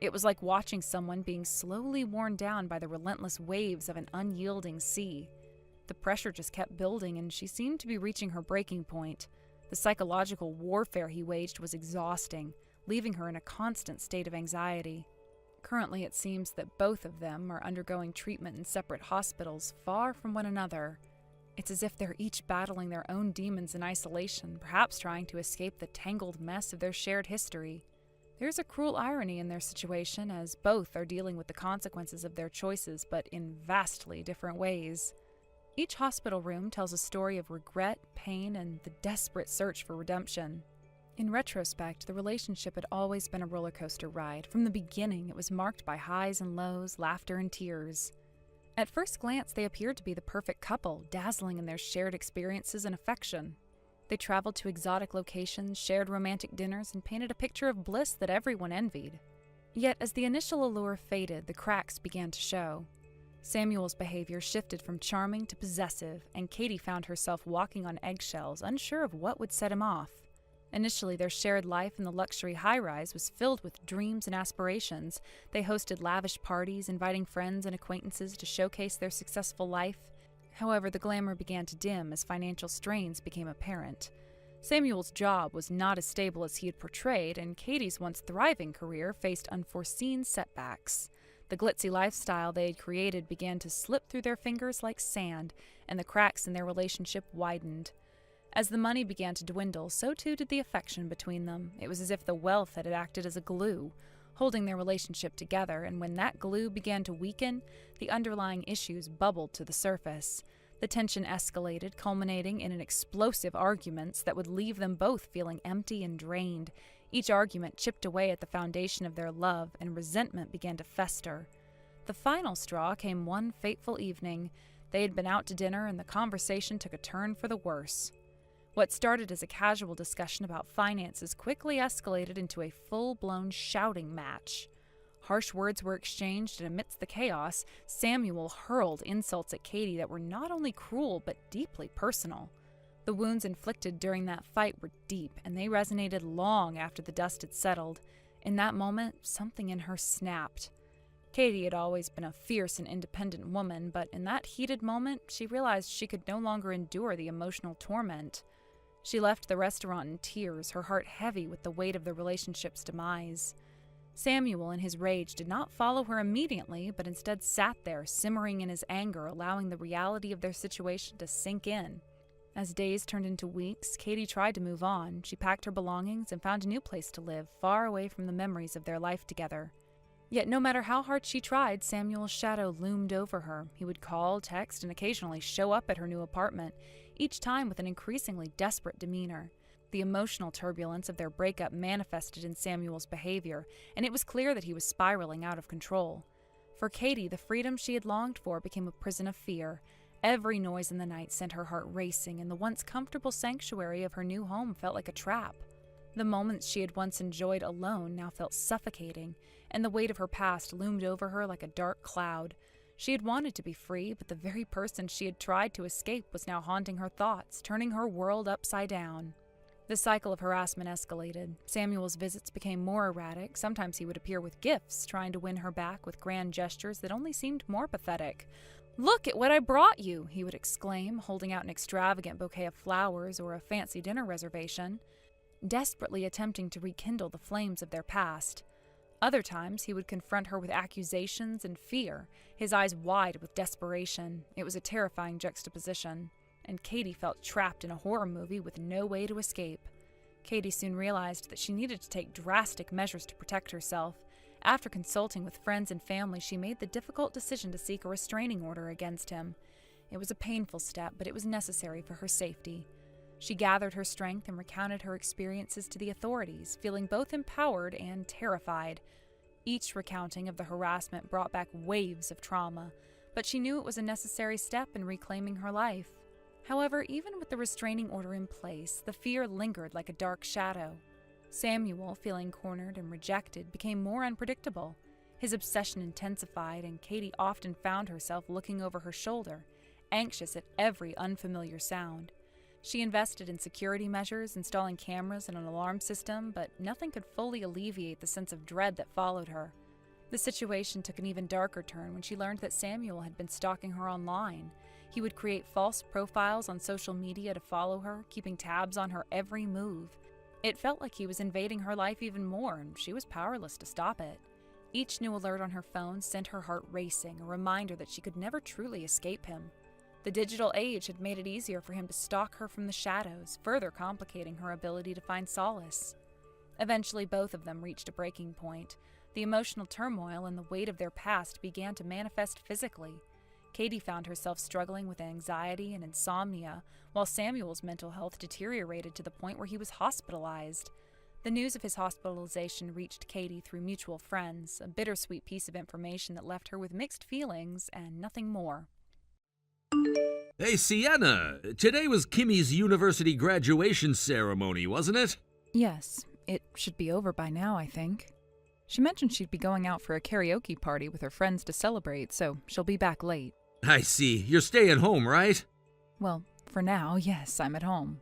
It was like watching someone being slowly worn down by the relentless waves of an unyielding sea. The pressure just kept building, and she seemed to be reaching her breaking point. The psychological warfare he waged was exhausting, leaving her in a constant state of anxiety. Currently, it seems that both of them are undergoing treatment in separate hospitals, far from one another. It's as if they're each battling their own demons in isolation, perhaps trying to escape the tangled mess of their shared history. There's a cruel irony in their situation, as both are dealing with the consequences of their choices, but in vastly different ways. Each hospital room tells a story of regret, pain, and the desperate search for redemption. In retrospect, the relationship had always been a roller coaster ride. From the beginning, it was marked by highs and lows, laughter and tears. At first glance, they appeared to be the perfect couple, dazzling in their shared experiences and affection. They traveled to exotic locations, shared romantic dinners, and painted a picture of bliss that everyone envied. Yet, as the initial allure faded, the cracks began to show. Samuel's behavior shifted from charming to possessive, and Katie found herself walking on eggshells, unsure of what would set him off. Initially, their shared life in the luxury high-rise was filled with dreams and aspirations. They hosted lavish parties, inviting friends and acquaintances to showcase their successful life. However, the glamour began to dim as financial strains became apparent. Samuel's job was not as stable as he had portrayed, and Katie's once thriving career faced unforeseen setbacks. The glitzy lifestyle they had created began to slip through their fingers like sand, and the cracks in their relationship widened. As the money began to dwindle, so too did the affection between them. It was as if the wealth had acted as a glue, holding their relationship together, and when that glue began to weaken, the underlying issues bubbled to the surface. The tension escalated, culminating in an explosive arguments that would leave them both feeling empty and drained. Each argument chipped away at the foundation of their love, and resentment began to fester. The final straw came one fateful evening. They had been out to dinner, and the conversation took a turn for the worse. What started as a casual discussion about finances quickly escalated into a full-blown shouting match. Harsh words were exchanged, and amidst the chaos, Samuel hurled insults at Katie that were not only cruel but deeply personal. The wounds inflicted during that fight were deep, and they resonated long after the dust had settled. In that moment, something in her snapped. Katie had always been a fierce and independent woman, but in that heated moment, she realized she could no longer endure the emotional torment. She left the restaurant in tears, her heart heavy with the weight of the relationship's demise. Samuel, in his rage, did not follow her immediately, but instead sat there, simmering in his anger, allowing the reality of their situation to sink in. As days turned into weeks, Katie tried to move on. She packed her belongings and found a new place to live, far away from the memories of their life together. Yet no matter how hard she tried, Samuel's shadow loomed over her. He would call, text, and occasionally show up at her new apartment, each time with an increasingly desperate demeanor. The emotional turbulence of their breakup manifested in Samuel's behavior, and it was clear that he was spiraling out of control. For Katie, the freedom she had longed for became a prison of fear. Every noise in the night sent her heart racing, and the once comfortable sanctuary of her new home felt like a trap. The moments she had once enjoyed alone now felt suffocating, and the weight of her past loomed over her like a dark cloud. She had wanted to be free, but the very person she had tried to escape was now haunting her thoughts, turning her world upside down. The cycle of harassment escalated. Samuel's visits became more erratic. Sometimes he would appear with gifts, trying to win her back with grand gestures that only seemed more pathetic. "Look at what I brought you," he would exclaim, holding out an extravagant bouquet of flowers or a fancy dinner reservation, desperately attempting to rekindle the flames of their past. Other times, he would confront her with accusations and fear, his eyes wide with desperation. It was a terrifying juxtaposition, and Katie felt trapped in a horror movie with no way to escape. Katie soon realized that she needed to take drastic measures to protect herself. After consulting with friends and family, she made the difficult decision to seek a restraining order against him. It was a painful step, but it was necessary for her safety. She gathered her strength and recounted her experiences to the authorities, feeling both empowered and terrified. Each recounting of the harassment brought back waves of trauma, but she knew it was a necessary step in reclaiming her life. However, even with the restraining order in place, the fear lingered like a dark shadow. Samuel, feeling cornered and rejected, became more unpredictable. His obsession intensified, and Katie often found herself looking over her shoulder, anxious at every unfamiliar sound. She invested in security measures, installing cameras and an alarm system, but nothing could fully alleviate the sense of dread that followed her. The situation took an even darker turn when she learned that Samuel had been stalking her online. He would create false profiles on social media to follow her, keeping tabs on her every move. It felt like he was invading her life even more, and she was powerless to stop it. Each new alert on her phone sent her heart racing, a reminder that she could never truly escape him. The digital age had made it easier for him to stalk her from the shadows, further complicating her ability to find solace. Eventually, both of them reached a breaking point. The emotional turmoil and the weight of their past began to manifest physically. Katie found herself struggling with anxiety and insomnia, while Samuel's mental health deteriorated to the point where he was hospitalized. The news of his hospitalization reached Katie through mutual friends, a bittersweet piece of information that left her with mixed feelings and nothing more. Hey, Sienna, today was Kimmy's university graduation ceremony, wasn't it? Yes, it should be over by now, I think. She mentioned she'd be going out for a karaoke party with her friends to celebrate, so she'll be back late. I see. You're staying home, right? Well, for now, yes, I'm at home.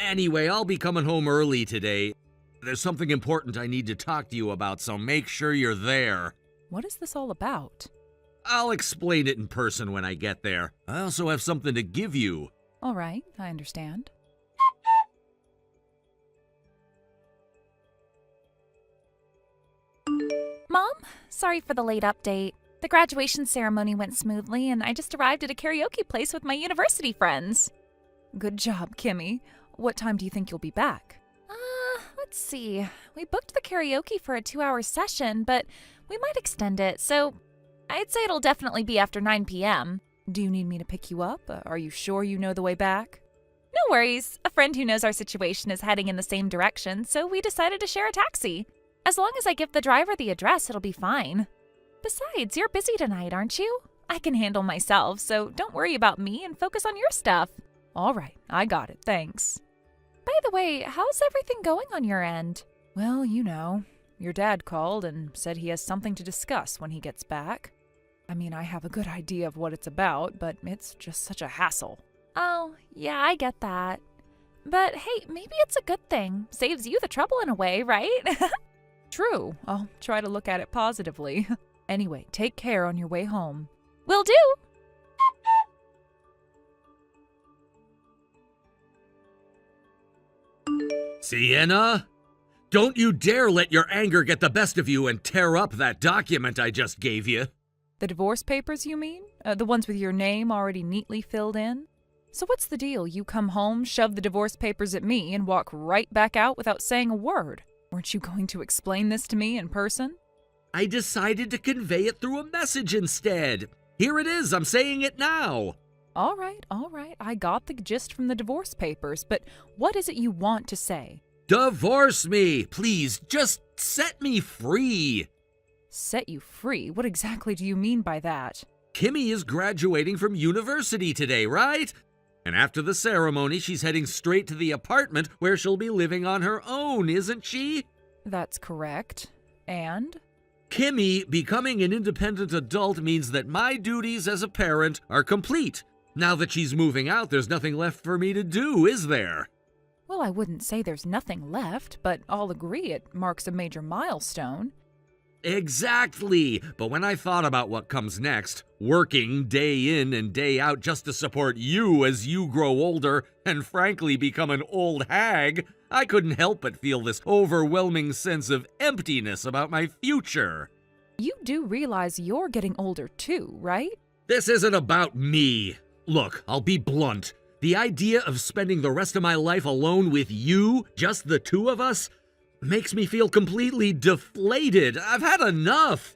Anyway, I'll be coming home early today. There's something important I need to talk to you about, so make sure you're there. What is this all about? I'll explain it in person when I get there. I also have something to give you. All right, I understand. Mom, sorry for the late update. The graduation ceremony went smoothly, and I just arrived at a karaoke place with my university friends. Good job, Kimmy. What time do you think you'll be back? Let's see. We booked the karaoke for a 2-hour session, but we might extend it, so I'd say it'll definitely be after 9 p.m. Do you need me to pick you up? Are you sure you know the way back? No worries. A friend who knows our situation is heading in the same direction, so we decided to share a taxi. As long as I give the driver the address, it'll be fine. Besides, you're busy tonight, aren't you? I can handle myself, so don't worry about me and focus on your stuff. All right, I got it, thanks. By the way, how's everything going on your end? Well, you know, your dad called and said he has something to discuss when he gets back. I mean, I have a good idea of what it's about, but it's just such a hassle. Oh, yeah, I get that. But hey, maybe it's a good thing. Saves you the trouble in a way, right? True, I'll try to look at it positively. Anyway, take care on your way home. Will do. Sienna? Don't you dare let your anger get the best of you and tear up that document I just gave you. The divorce papers, you mean? The ones with your name already neatly filled in? So what's the deal? You come home, shove the divorce papers at me, and walk right back out without saying a word. Weren't you going to explain this to me in person? I decided to convey it through a message instead. Here it is, I'm saying it now. All right. I got the gist from the divorce papers, but what is it you want to say? Divorce me, please, just set me free. Set you free? What exactly do you mean by that? Kimmy is graduating from university today, right? And after the ceremony, she's heading straight to the apartment where she'll be living on her own, isn't she? That's correct. And? Kimmy becoming an independent adult means that my duties as a parent are complete. Now that she's moving out, there's nothing left for me to do, is there? Well, I wouldn't say there's nothing left, but I'll agree it marks a major milestone. Exactly. But when I thought about what comes next, working day in and day out just to support you as you grow older and frankly become an old hag, I couldn't help but feel this overwhelming sense of emptiness about my future. You do realize you're getting older too, right? This isn't about me. Look, I'll be blunt. The idea of spending the rest of my life alone with you, just the two of us, makes me feel completely deflated. I've had enough.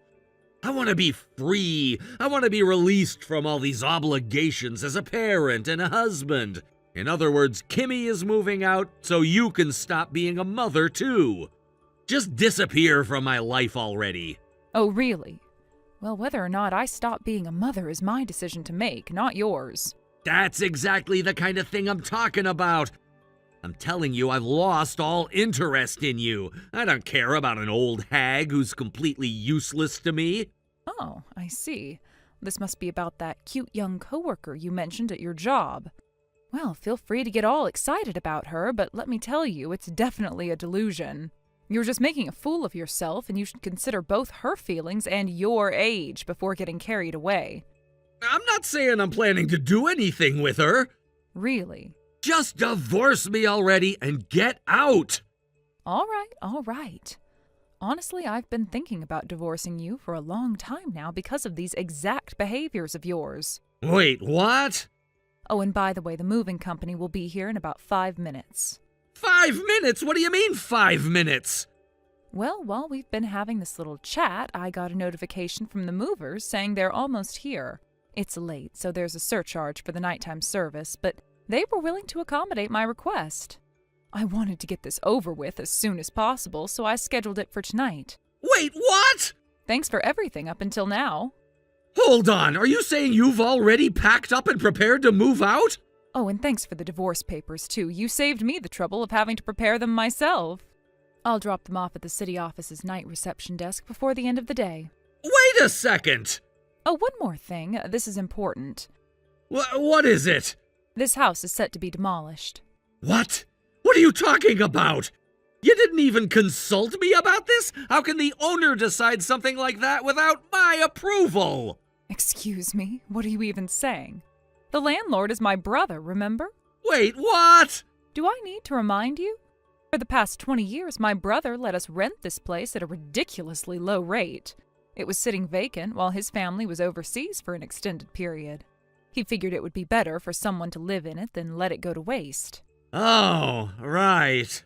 I want to be free. I want to be released from all these obligations as a parent and a husband. In other words, Kimmy is moving out, so you can stop being a mother too. Just disappear from my life already. Oh, really? Well, whether or not I stop being a mother is my decision to make, not yours. That's exactly the kind of thing I'm talking about. I'm telling you, I've lost all interest in you. I don't care about an old hag who's completely useless to me. Oh, I see. This must be about that cute young coworker you mentioned at your job. Well, feel free to get all excited about her, but let me tell you, it's definitely a delusion. You're just making a fool of yourself, and you should consider both her feelings and your age before getting carried away. I'm not saying I'm planning to do anything with her. Really? Just divorce me already and get out! All right. Honestly, I've been thinking about divorcing you for a long time now because of these exact behaviors of yours. Wait, what? Oh, and by the way, the moving company will be here in about 5 minutes. 5 minutes? What do you mean 5 minutes? Well, while we've been having this little chat, I got a notification from the movers saying they're almost here. It's late, so there's a surcharge for the nighttime service, but they were willing to accommodate my request. I wanted to get this over with as soon as possible, so I scheduled it for tonight. Wait, what? Thanks for everything up until now. Hold on, are you saying you've already packed up and prepared to move out? Oh, and thanks for the divorce papers, too. You saved me the trouble of having to prepare them myself. I'll drop them off at the city office's night reception desk before the end of the day. Wait a second! Oh, one more thing. This is important. What is it? This house is set to be demolished. What? What are you talking about? You didn't even consult me about this? How can the owner decide something like that without my approval? Excuse me, what are you even saying? The landlord is my brother, remember? Wait, what? Do I need to remind you? For the past 20 years, my brother let us rent this place at a ridiculously low rate. It was sitting vacant while his family was overseas for an extended period. He figured it would be better for someone to live in it than let it go to waste. Oh, right.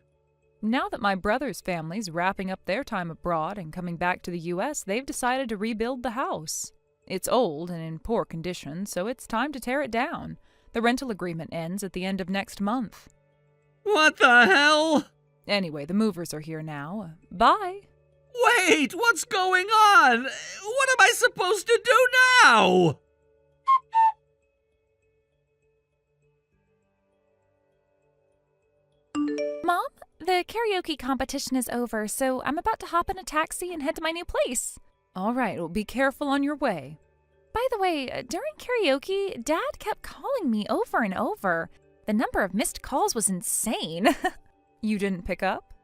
Now that my brother's family's wrapping up their time abroad and coming back to the U.S., they've decided to rebuild the house. It's old and in poor condition, so it's time to tear it down. The rental agreement ends at the end of next month. What the hell? Anyway, the movers are here now. Bye. Wait, what's going on? What am I supposed to do now? The karaoke competition is over, so I'm about to hop in a taxi and head to my new place. All right, well, be careful on your way. By the way, during karaoke, Dad kept calling me over and over. The number of missed calls was insane. You didn't pick up?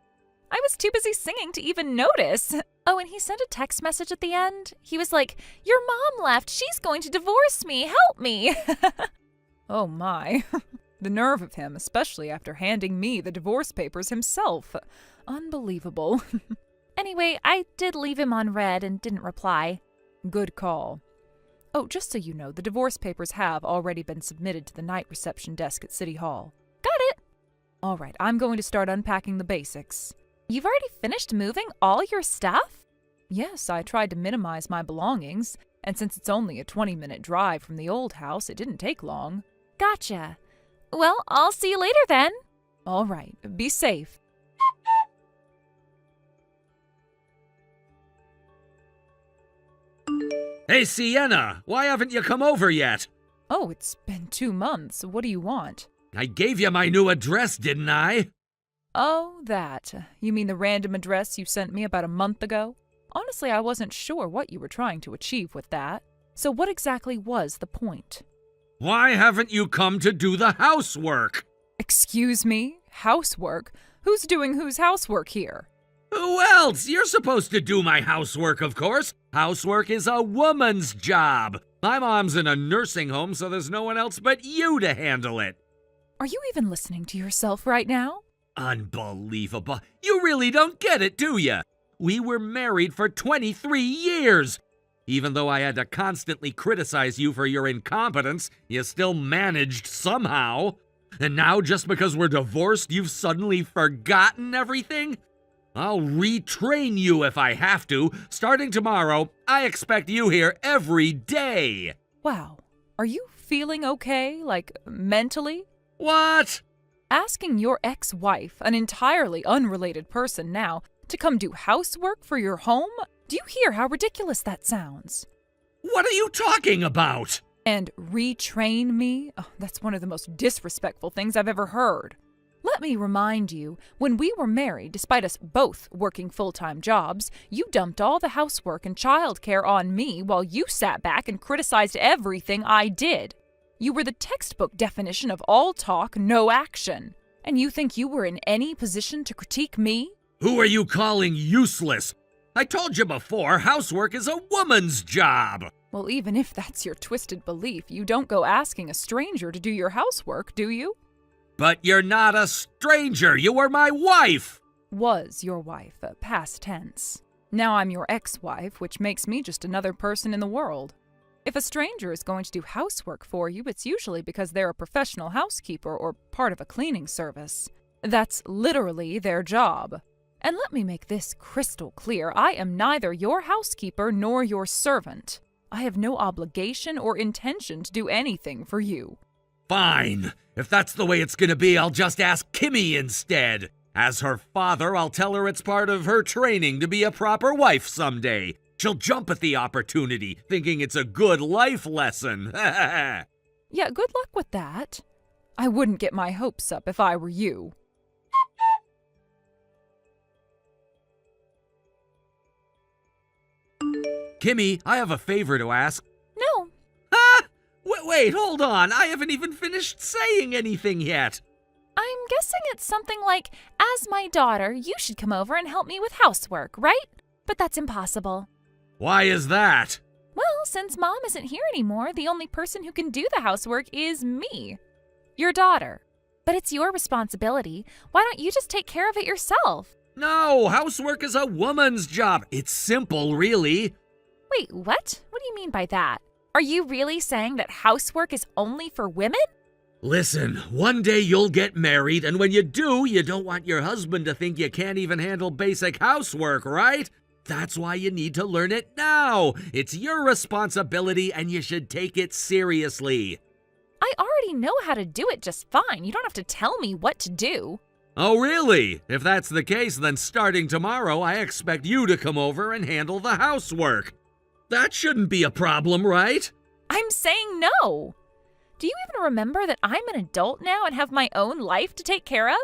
I was too busy singing to even notice. Oh, and he sent a text message at the end. He was like, "Your mom left. She's going to divorce me. Help me." Oh my. The nerve of him, especially after handing me the divorce papers himself. Unbelievable. Anyway, I did leave him on red and didn't reply. Good call. Oh, just so you know, the divorce papers have already been submitted to the night reception desk at City Hall. Got it. All right, I'm going to start unpacking the basics. You've already finished moving all your stuff? Yes, I tried to minimize my belongings, and since it's only a 20-minute drive from the old house, it didn't take long. Gotcha. Well, I'll see you later then. All right, be safe. Hey, Sienna, why haven't you come over yet? Oh, it's been 2 months. What do you want? I gave you my new address, didn't I? Oh, that. You mean the random address you sent me about a month ago? Honestly, I wasn't sure what you were trying to achieve with that. So what exactly was the point? Why haven't you come to do the housework? Excuse me? Housework? Who's doing whose housework here? Who else? You're supposed to do my housework, of course. Housework is a woman's job. My mom's in a nursing home, so there's no one else but you to handle it. Are you even listening to yourself right now? Unbelievable. You really don't get it, do you? We were married for 23 years. Even though I had to constantly criticize you for your incompetence, you still managed somehow. And now, just because we're divorced, you've suddenly forgotten everything? I'll retrain you if I have to. Starting tomorrow, I expect you here every day. Wow. Are you feeling okay, like mentally? What? Asking your ex-wife, an entirely unrelated person now, to come do housework for your home? Do you hear how ridiculous that sounds? What are you talking about? And retrain me? Oh, that's one of the most disrespectful things I've ever heard. Let me remind you, when we were married, despite us both working full-time jobs, you dumped all the housework and childcare on me while you sat back and criticized everything I did. You were the textbook definition of all talk, no action. And you think you were in any position to critique me? Who are you calling useless? I told you before, housework is a woman's job. Well, even if that's your twisted belief, you don't go asking a stranger to do your housework, do you? But you're not a stranger. You were my wife. Was your wife, past tense. Now I'm your ex-wife, which makes me just another person in the world. If a stranger is going to do housework for you, it's usually because they're a professional housekeeper or part of a cleaning service. That's literally their job. And let me make this crystal clear. I am neither your housekeeper nor your servant. I have no obligation or intention to do anything for you. Fine. If that's the way it's gonna be, I'll just ask Kimmy instead. As her father, I'll tell her it's part of her training to be a proper wife someday. She'll jump at the opportunity, thinking it's a good life lesson. Yeah, good luck with that. I wouldn't get my hopes up if I were you. Kimmy, I have a favor to ask. No. Huh? Wait, hold on. I haven't even finished saying anything yet. I'm guessing it's something like, as my daughter, you should come over and help me with housework, right? But that's impossible. Why is that? Well, since Mom isn't here anymore, the only person who can do the housework is me, your daughter. But it's your responsibility. Why don't you just take care of it yourself? No, housework is a woman's job. It's simple, really. Wait, what? What do you mean by that? Are you really saying that housework is only for women? Listen, one day you'll get married, and when you do, you don't want your husband to think you can't even handle basic housework, right? That's why you need to learn it now. It's your responsibility, and you should take it seriously. I already know how to do it just fine. You don't have to tell me what to do. Oh, really? If that's the case, then starting tomorrow, I expect you to come over and handle the housework. That shouldn't be a problem, right? I'm saying no. Do you even remember that I'm an adult now and have my own life to take care of?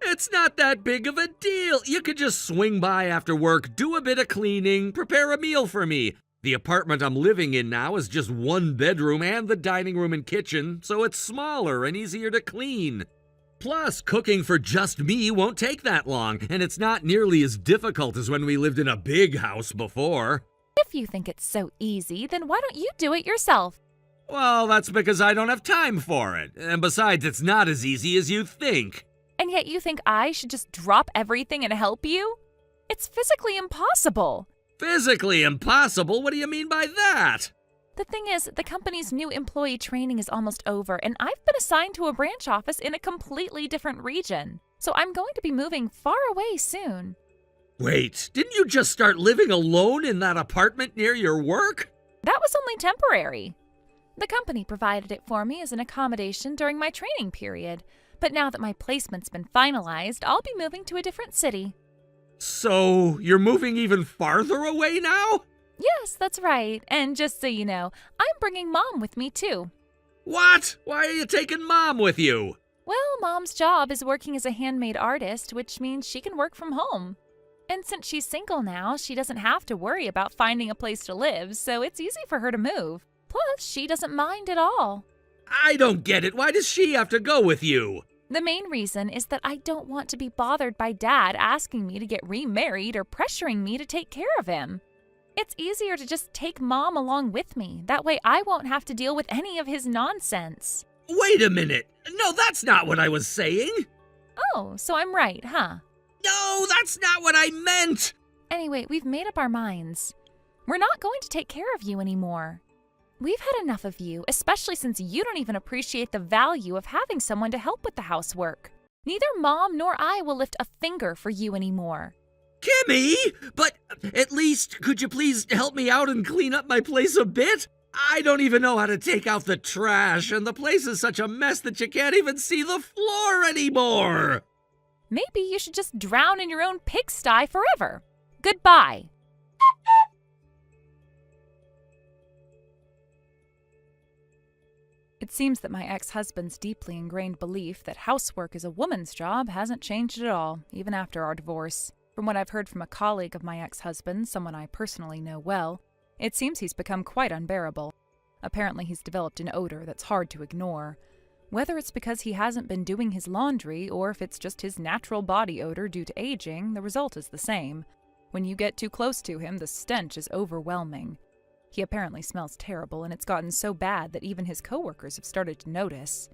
It's not that big of a deal. You could just swing by after work, do a bit of cleaning, prepare a meal for me. The apartment I'm living in now is just one bedroom and the dining room and kitchen, so it's smaller and easier to clean. Plus, cooking for just me won't take that long, and it's not nearly as difficult as when we lived in a big house before. If you think it's so easy, then why don't you do it yourself? Well, that's because I don't have time for it. And besides, it's not as easy as you think. And yet you think I should just drop everything and help you? It's physically impossible. Physically impossible? What do you mean by that? The thing is, the company's new employee training is almost over, and I've been assigned to a branch office in a completely different region. So I'm going to be moving far away soon. Wait, didn't you just start living alone in that apartment near your work? That was only temporary. The company provided it for me as an accommodation during my training period. But now that my placement's been finalized, I'll be moving to a different city. So, you're moving even farther away now? Yes, that's right. And just so you know, I'm bringing Mom with me too. What? Why are you taking Mom with you? Well, Mom's job is working as a handmade artist, which means she can work from home. And since she's single now, she doesn't have to worry about finding a place to live, so it's easy for her to move. Plus, she doesn't mind at all. I don't get it. Why does she have to go with you? The main reason is that I don't want to be bothered by Dad asking me to get remarried or pressuring me to take care of him. It's easier to just take Mom along with me. That way I won't have to deal with any of his nonsense. Wait a minute. No, that's not what I was saying. Oh, so I'm right, huh? No, that's not what I meant. Anyway, we've made up our minds. We're not going to take care of you anymore. We've had enough of you, especially since you don't even appreciate the value of having someone to help with the housework. Neither Mom nor I will lift a finger for you anymore. Kimmy, but at least could you please help me out and clean up my place a bit? I don't even know how to take out the trash, and the place is such a mess that you can't even see the floor anymore. Maybe you should just drown in your own pigsty forever. Goodbye. It seems that my ex-husband's deeply ingrained belief that housework is a woman's job hasn't changed at all, even after our divorce. From what I've heard from a colleague of my ex-husband, someone I personally know well, it seems he's become quite unbearable. Apparently he's developed an odor that's hard to ignore. Whether it's because he hasn't been doing his laundry or if it's just his natural body odor due to aging, the result is the same. When you get too close to him, the stench is overwhelming. He apparently smells terrible, and it's gotten so bad that even his coworkers have started to notice.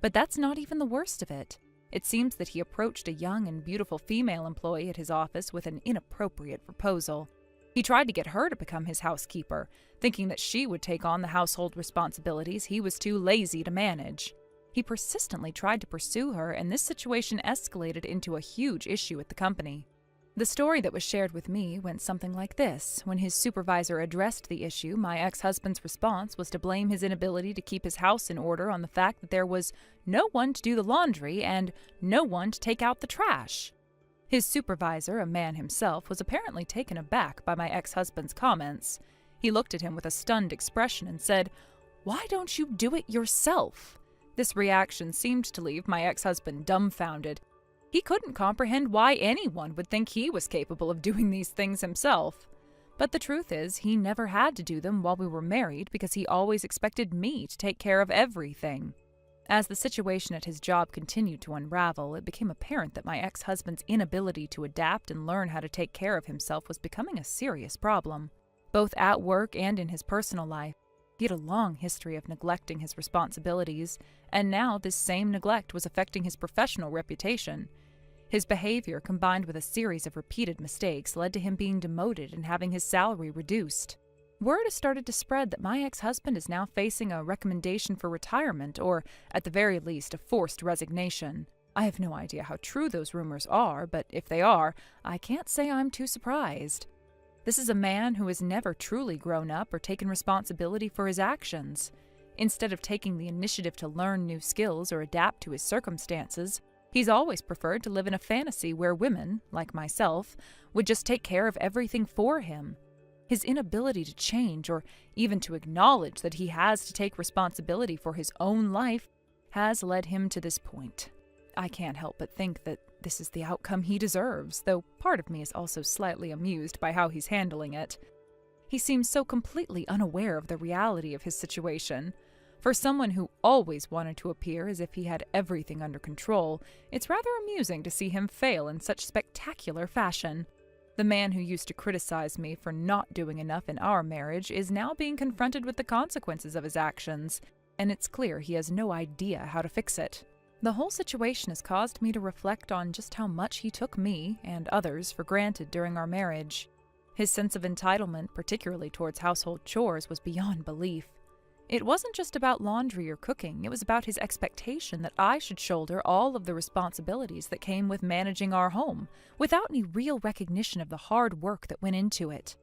But that's not even the worst of it. It seems that he approached a young and beautiful female employee at his office with an inappropriate proposal. He tried to get her to become his housekeeper, thinking that she would take on the household responsibilities he was too lazy to manage. He persistently tried to pursue her, and this situation escalated into a huge issue at the company. The story that was shared with me went something like this. When his supervisor addressed the issue, my ex-husband's response was to blame his inability to keep his house in order on the fact that there was no one to do the laundry and no one to take out the trash. His supervisor, a man himself, was apparently taken aback by my ex-husband's comments. He looked at him with a stunned expression and said, "Why don't you do it yourself?" This reaction seemed to leave my ex-husband dumbfounded. He couldn't comprehend why anyone would think he was capable of doing these things himself. But the truth is, he never had to do them while we were married because he always expected me to take care of everything. As the situation at his job continued to unravel, it became apparent that my ex-husband's inability to adapt and learn how to take care of himself was becoming a serious problem, both at work and in his personal life. He had a long history of neglecting his responsibilities, and now this same neglect was affecting his professional reputation. His behavior, combined with a series of repeated mistakes, led to him being demoted and having his salary reduced. Word has started to spread that my ex-husband is now facing a recommendation for retirement, or, at the very least, a forced resignation. I have no idea how true those rumors are, but if they are, I can't say I'm too surprised. This is a man who has never truly grown up or taken responsibility for his actions. Instead of taking the initiative to learn new skills or adapt to his circumstances, he's always preferred to live in a fantasy where women, like myself, would just take care of everything for him. His inability to change or even to acknowledge that he has to take responsibility for his own life has led him to this point. I can't help but think that this is the outcome he deserves, though part of me is also slightly amused by how he's handling it. He seems so completely unaware of the reality of his situation. For someone who always wanted to appear as if he had everything under control, it's rather amusing to see him fail in such spectacular fashion. The man who used to criticize me for not doing enough in our marriage is now being confronted with the consequences of his actions, and it's clear he has no idea how to fix it. The whole situation has caused me to reflect on just how much he took me, and others, for granted during our marriage. His sense of entitlement, particularly towards household chores, was beyond belief. It wasn't just about laundry or cooking, it was about his expectation that I should shoulder all of the responsibilities that came with managing our home, without any real recognition of the hard work that went into it.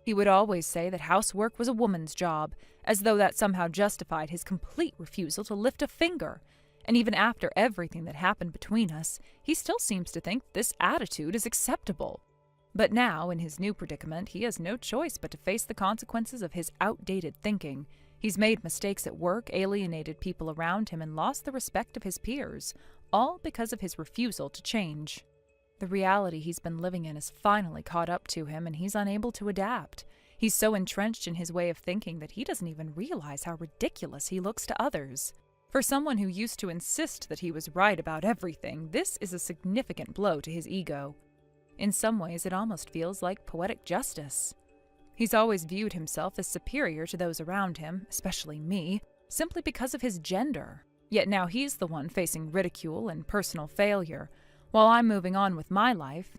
He would always say that housework was a woman's job, as though that somehow justified his complete refusal to lift a finger. And even after everything that happened between us, he still seems to think this attitude is acceptable. But now, in his new predicament, he has no choice but to face the consequences of his outdated thinking. He's made mistakes at work, alienated people around him, and lost the respect of his peers, all because of his refusal to change. The reality he's been living in has finally caught up to him, and he's unable to adapt. He's so entrenched in his way of thinking that he doesn't even realize how ridiculous he looks to others. For someone who used to insist that he was right about everything, this is a significant blow to his ego. In some ways, it almost feels like poetic justice. He's always viewed himself as superior to those around him, especially me, simply because of his gender. Yet now he's the one facing ridicule and personal failure, while I'm moving on with my life.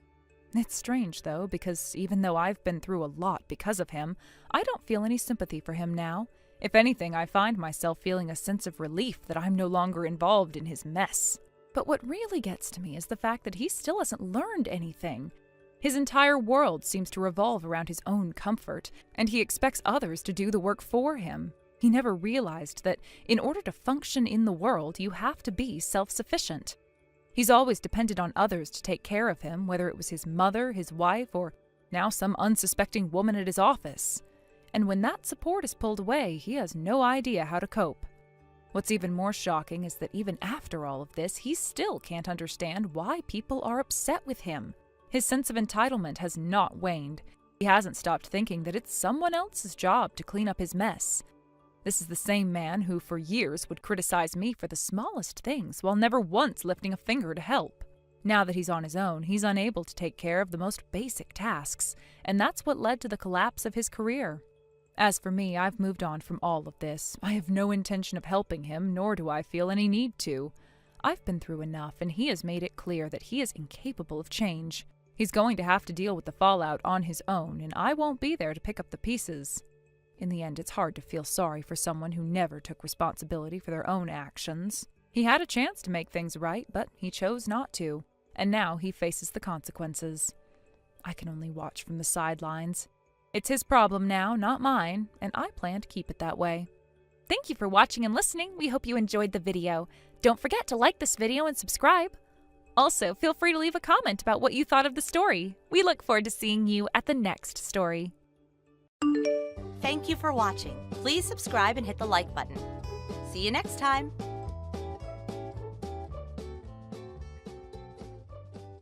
It's strange, though, because even though I've been through a lot because of him, I don't feel any sympathy for him now. If anything, I find myself feeling a sense of relief that I'm no longer involved in his mess. But what really gets to me is the fact that he still hasn't learned anything. His entire world seems to revolve around his own comfort, and he expects others to do the work for him. He never realized that in order to function in the world, you have to be self-sufficient. He's always depended on others to take care of him, whether it was his mother, his wife, or now some unsuspecting woman at his office. And when that support is pulled away, he has no idea how to cope. What's even more shocking is that even after all of this, he still can't understand why people are upset with him. His sense of entitlement has not waned. He hasn't stopped thinking that it's someone else's job to clean up his mess. This is the same man who for years would criticize me for the smallest things while never once lifting a finger to help. Now that he's on his own, he's unable to take care of the most basic tasks, and that's what led to the collapse of his career. As for me, I've moved on from all of this. I have no intention of helping him, nor do I feel any need to. I've been through enough, and he has made it clear that he is incapable of change. He's going to have to deal with the fallout on his own, and I won't be there to pick up the pieces. In the end, it's hard to feel sorry for someone who never took responsibility for their own actions. He had a chance to make things right, but he chose not to, and now he faces the consequences. I can only watch from the sidelines. It's his problem now, not mine, and I plan to keep it that way. Thank you for watching and listening. We hope you enjoyed the video. Don't forget to like this video and subscribe. Also, feel free to leave a comment about what you thought of the story. We look forward to seeing you at the next story. Thank you for watching. Please subscribe and hit the like button. See you next time.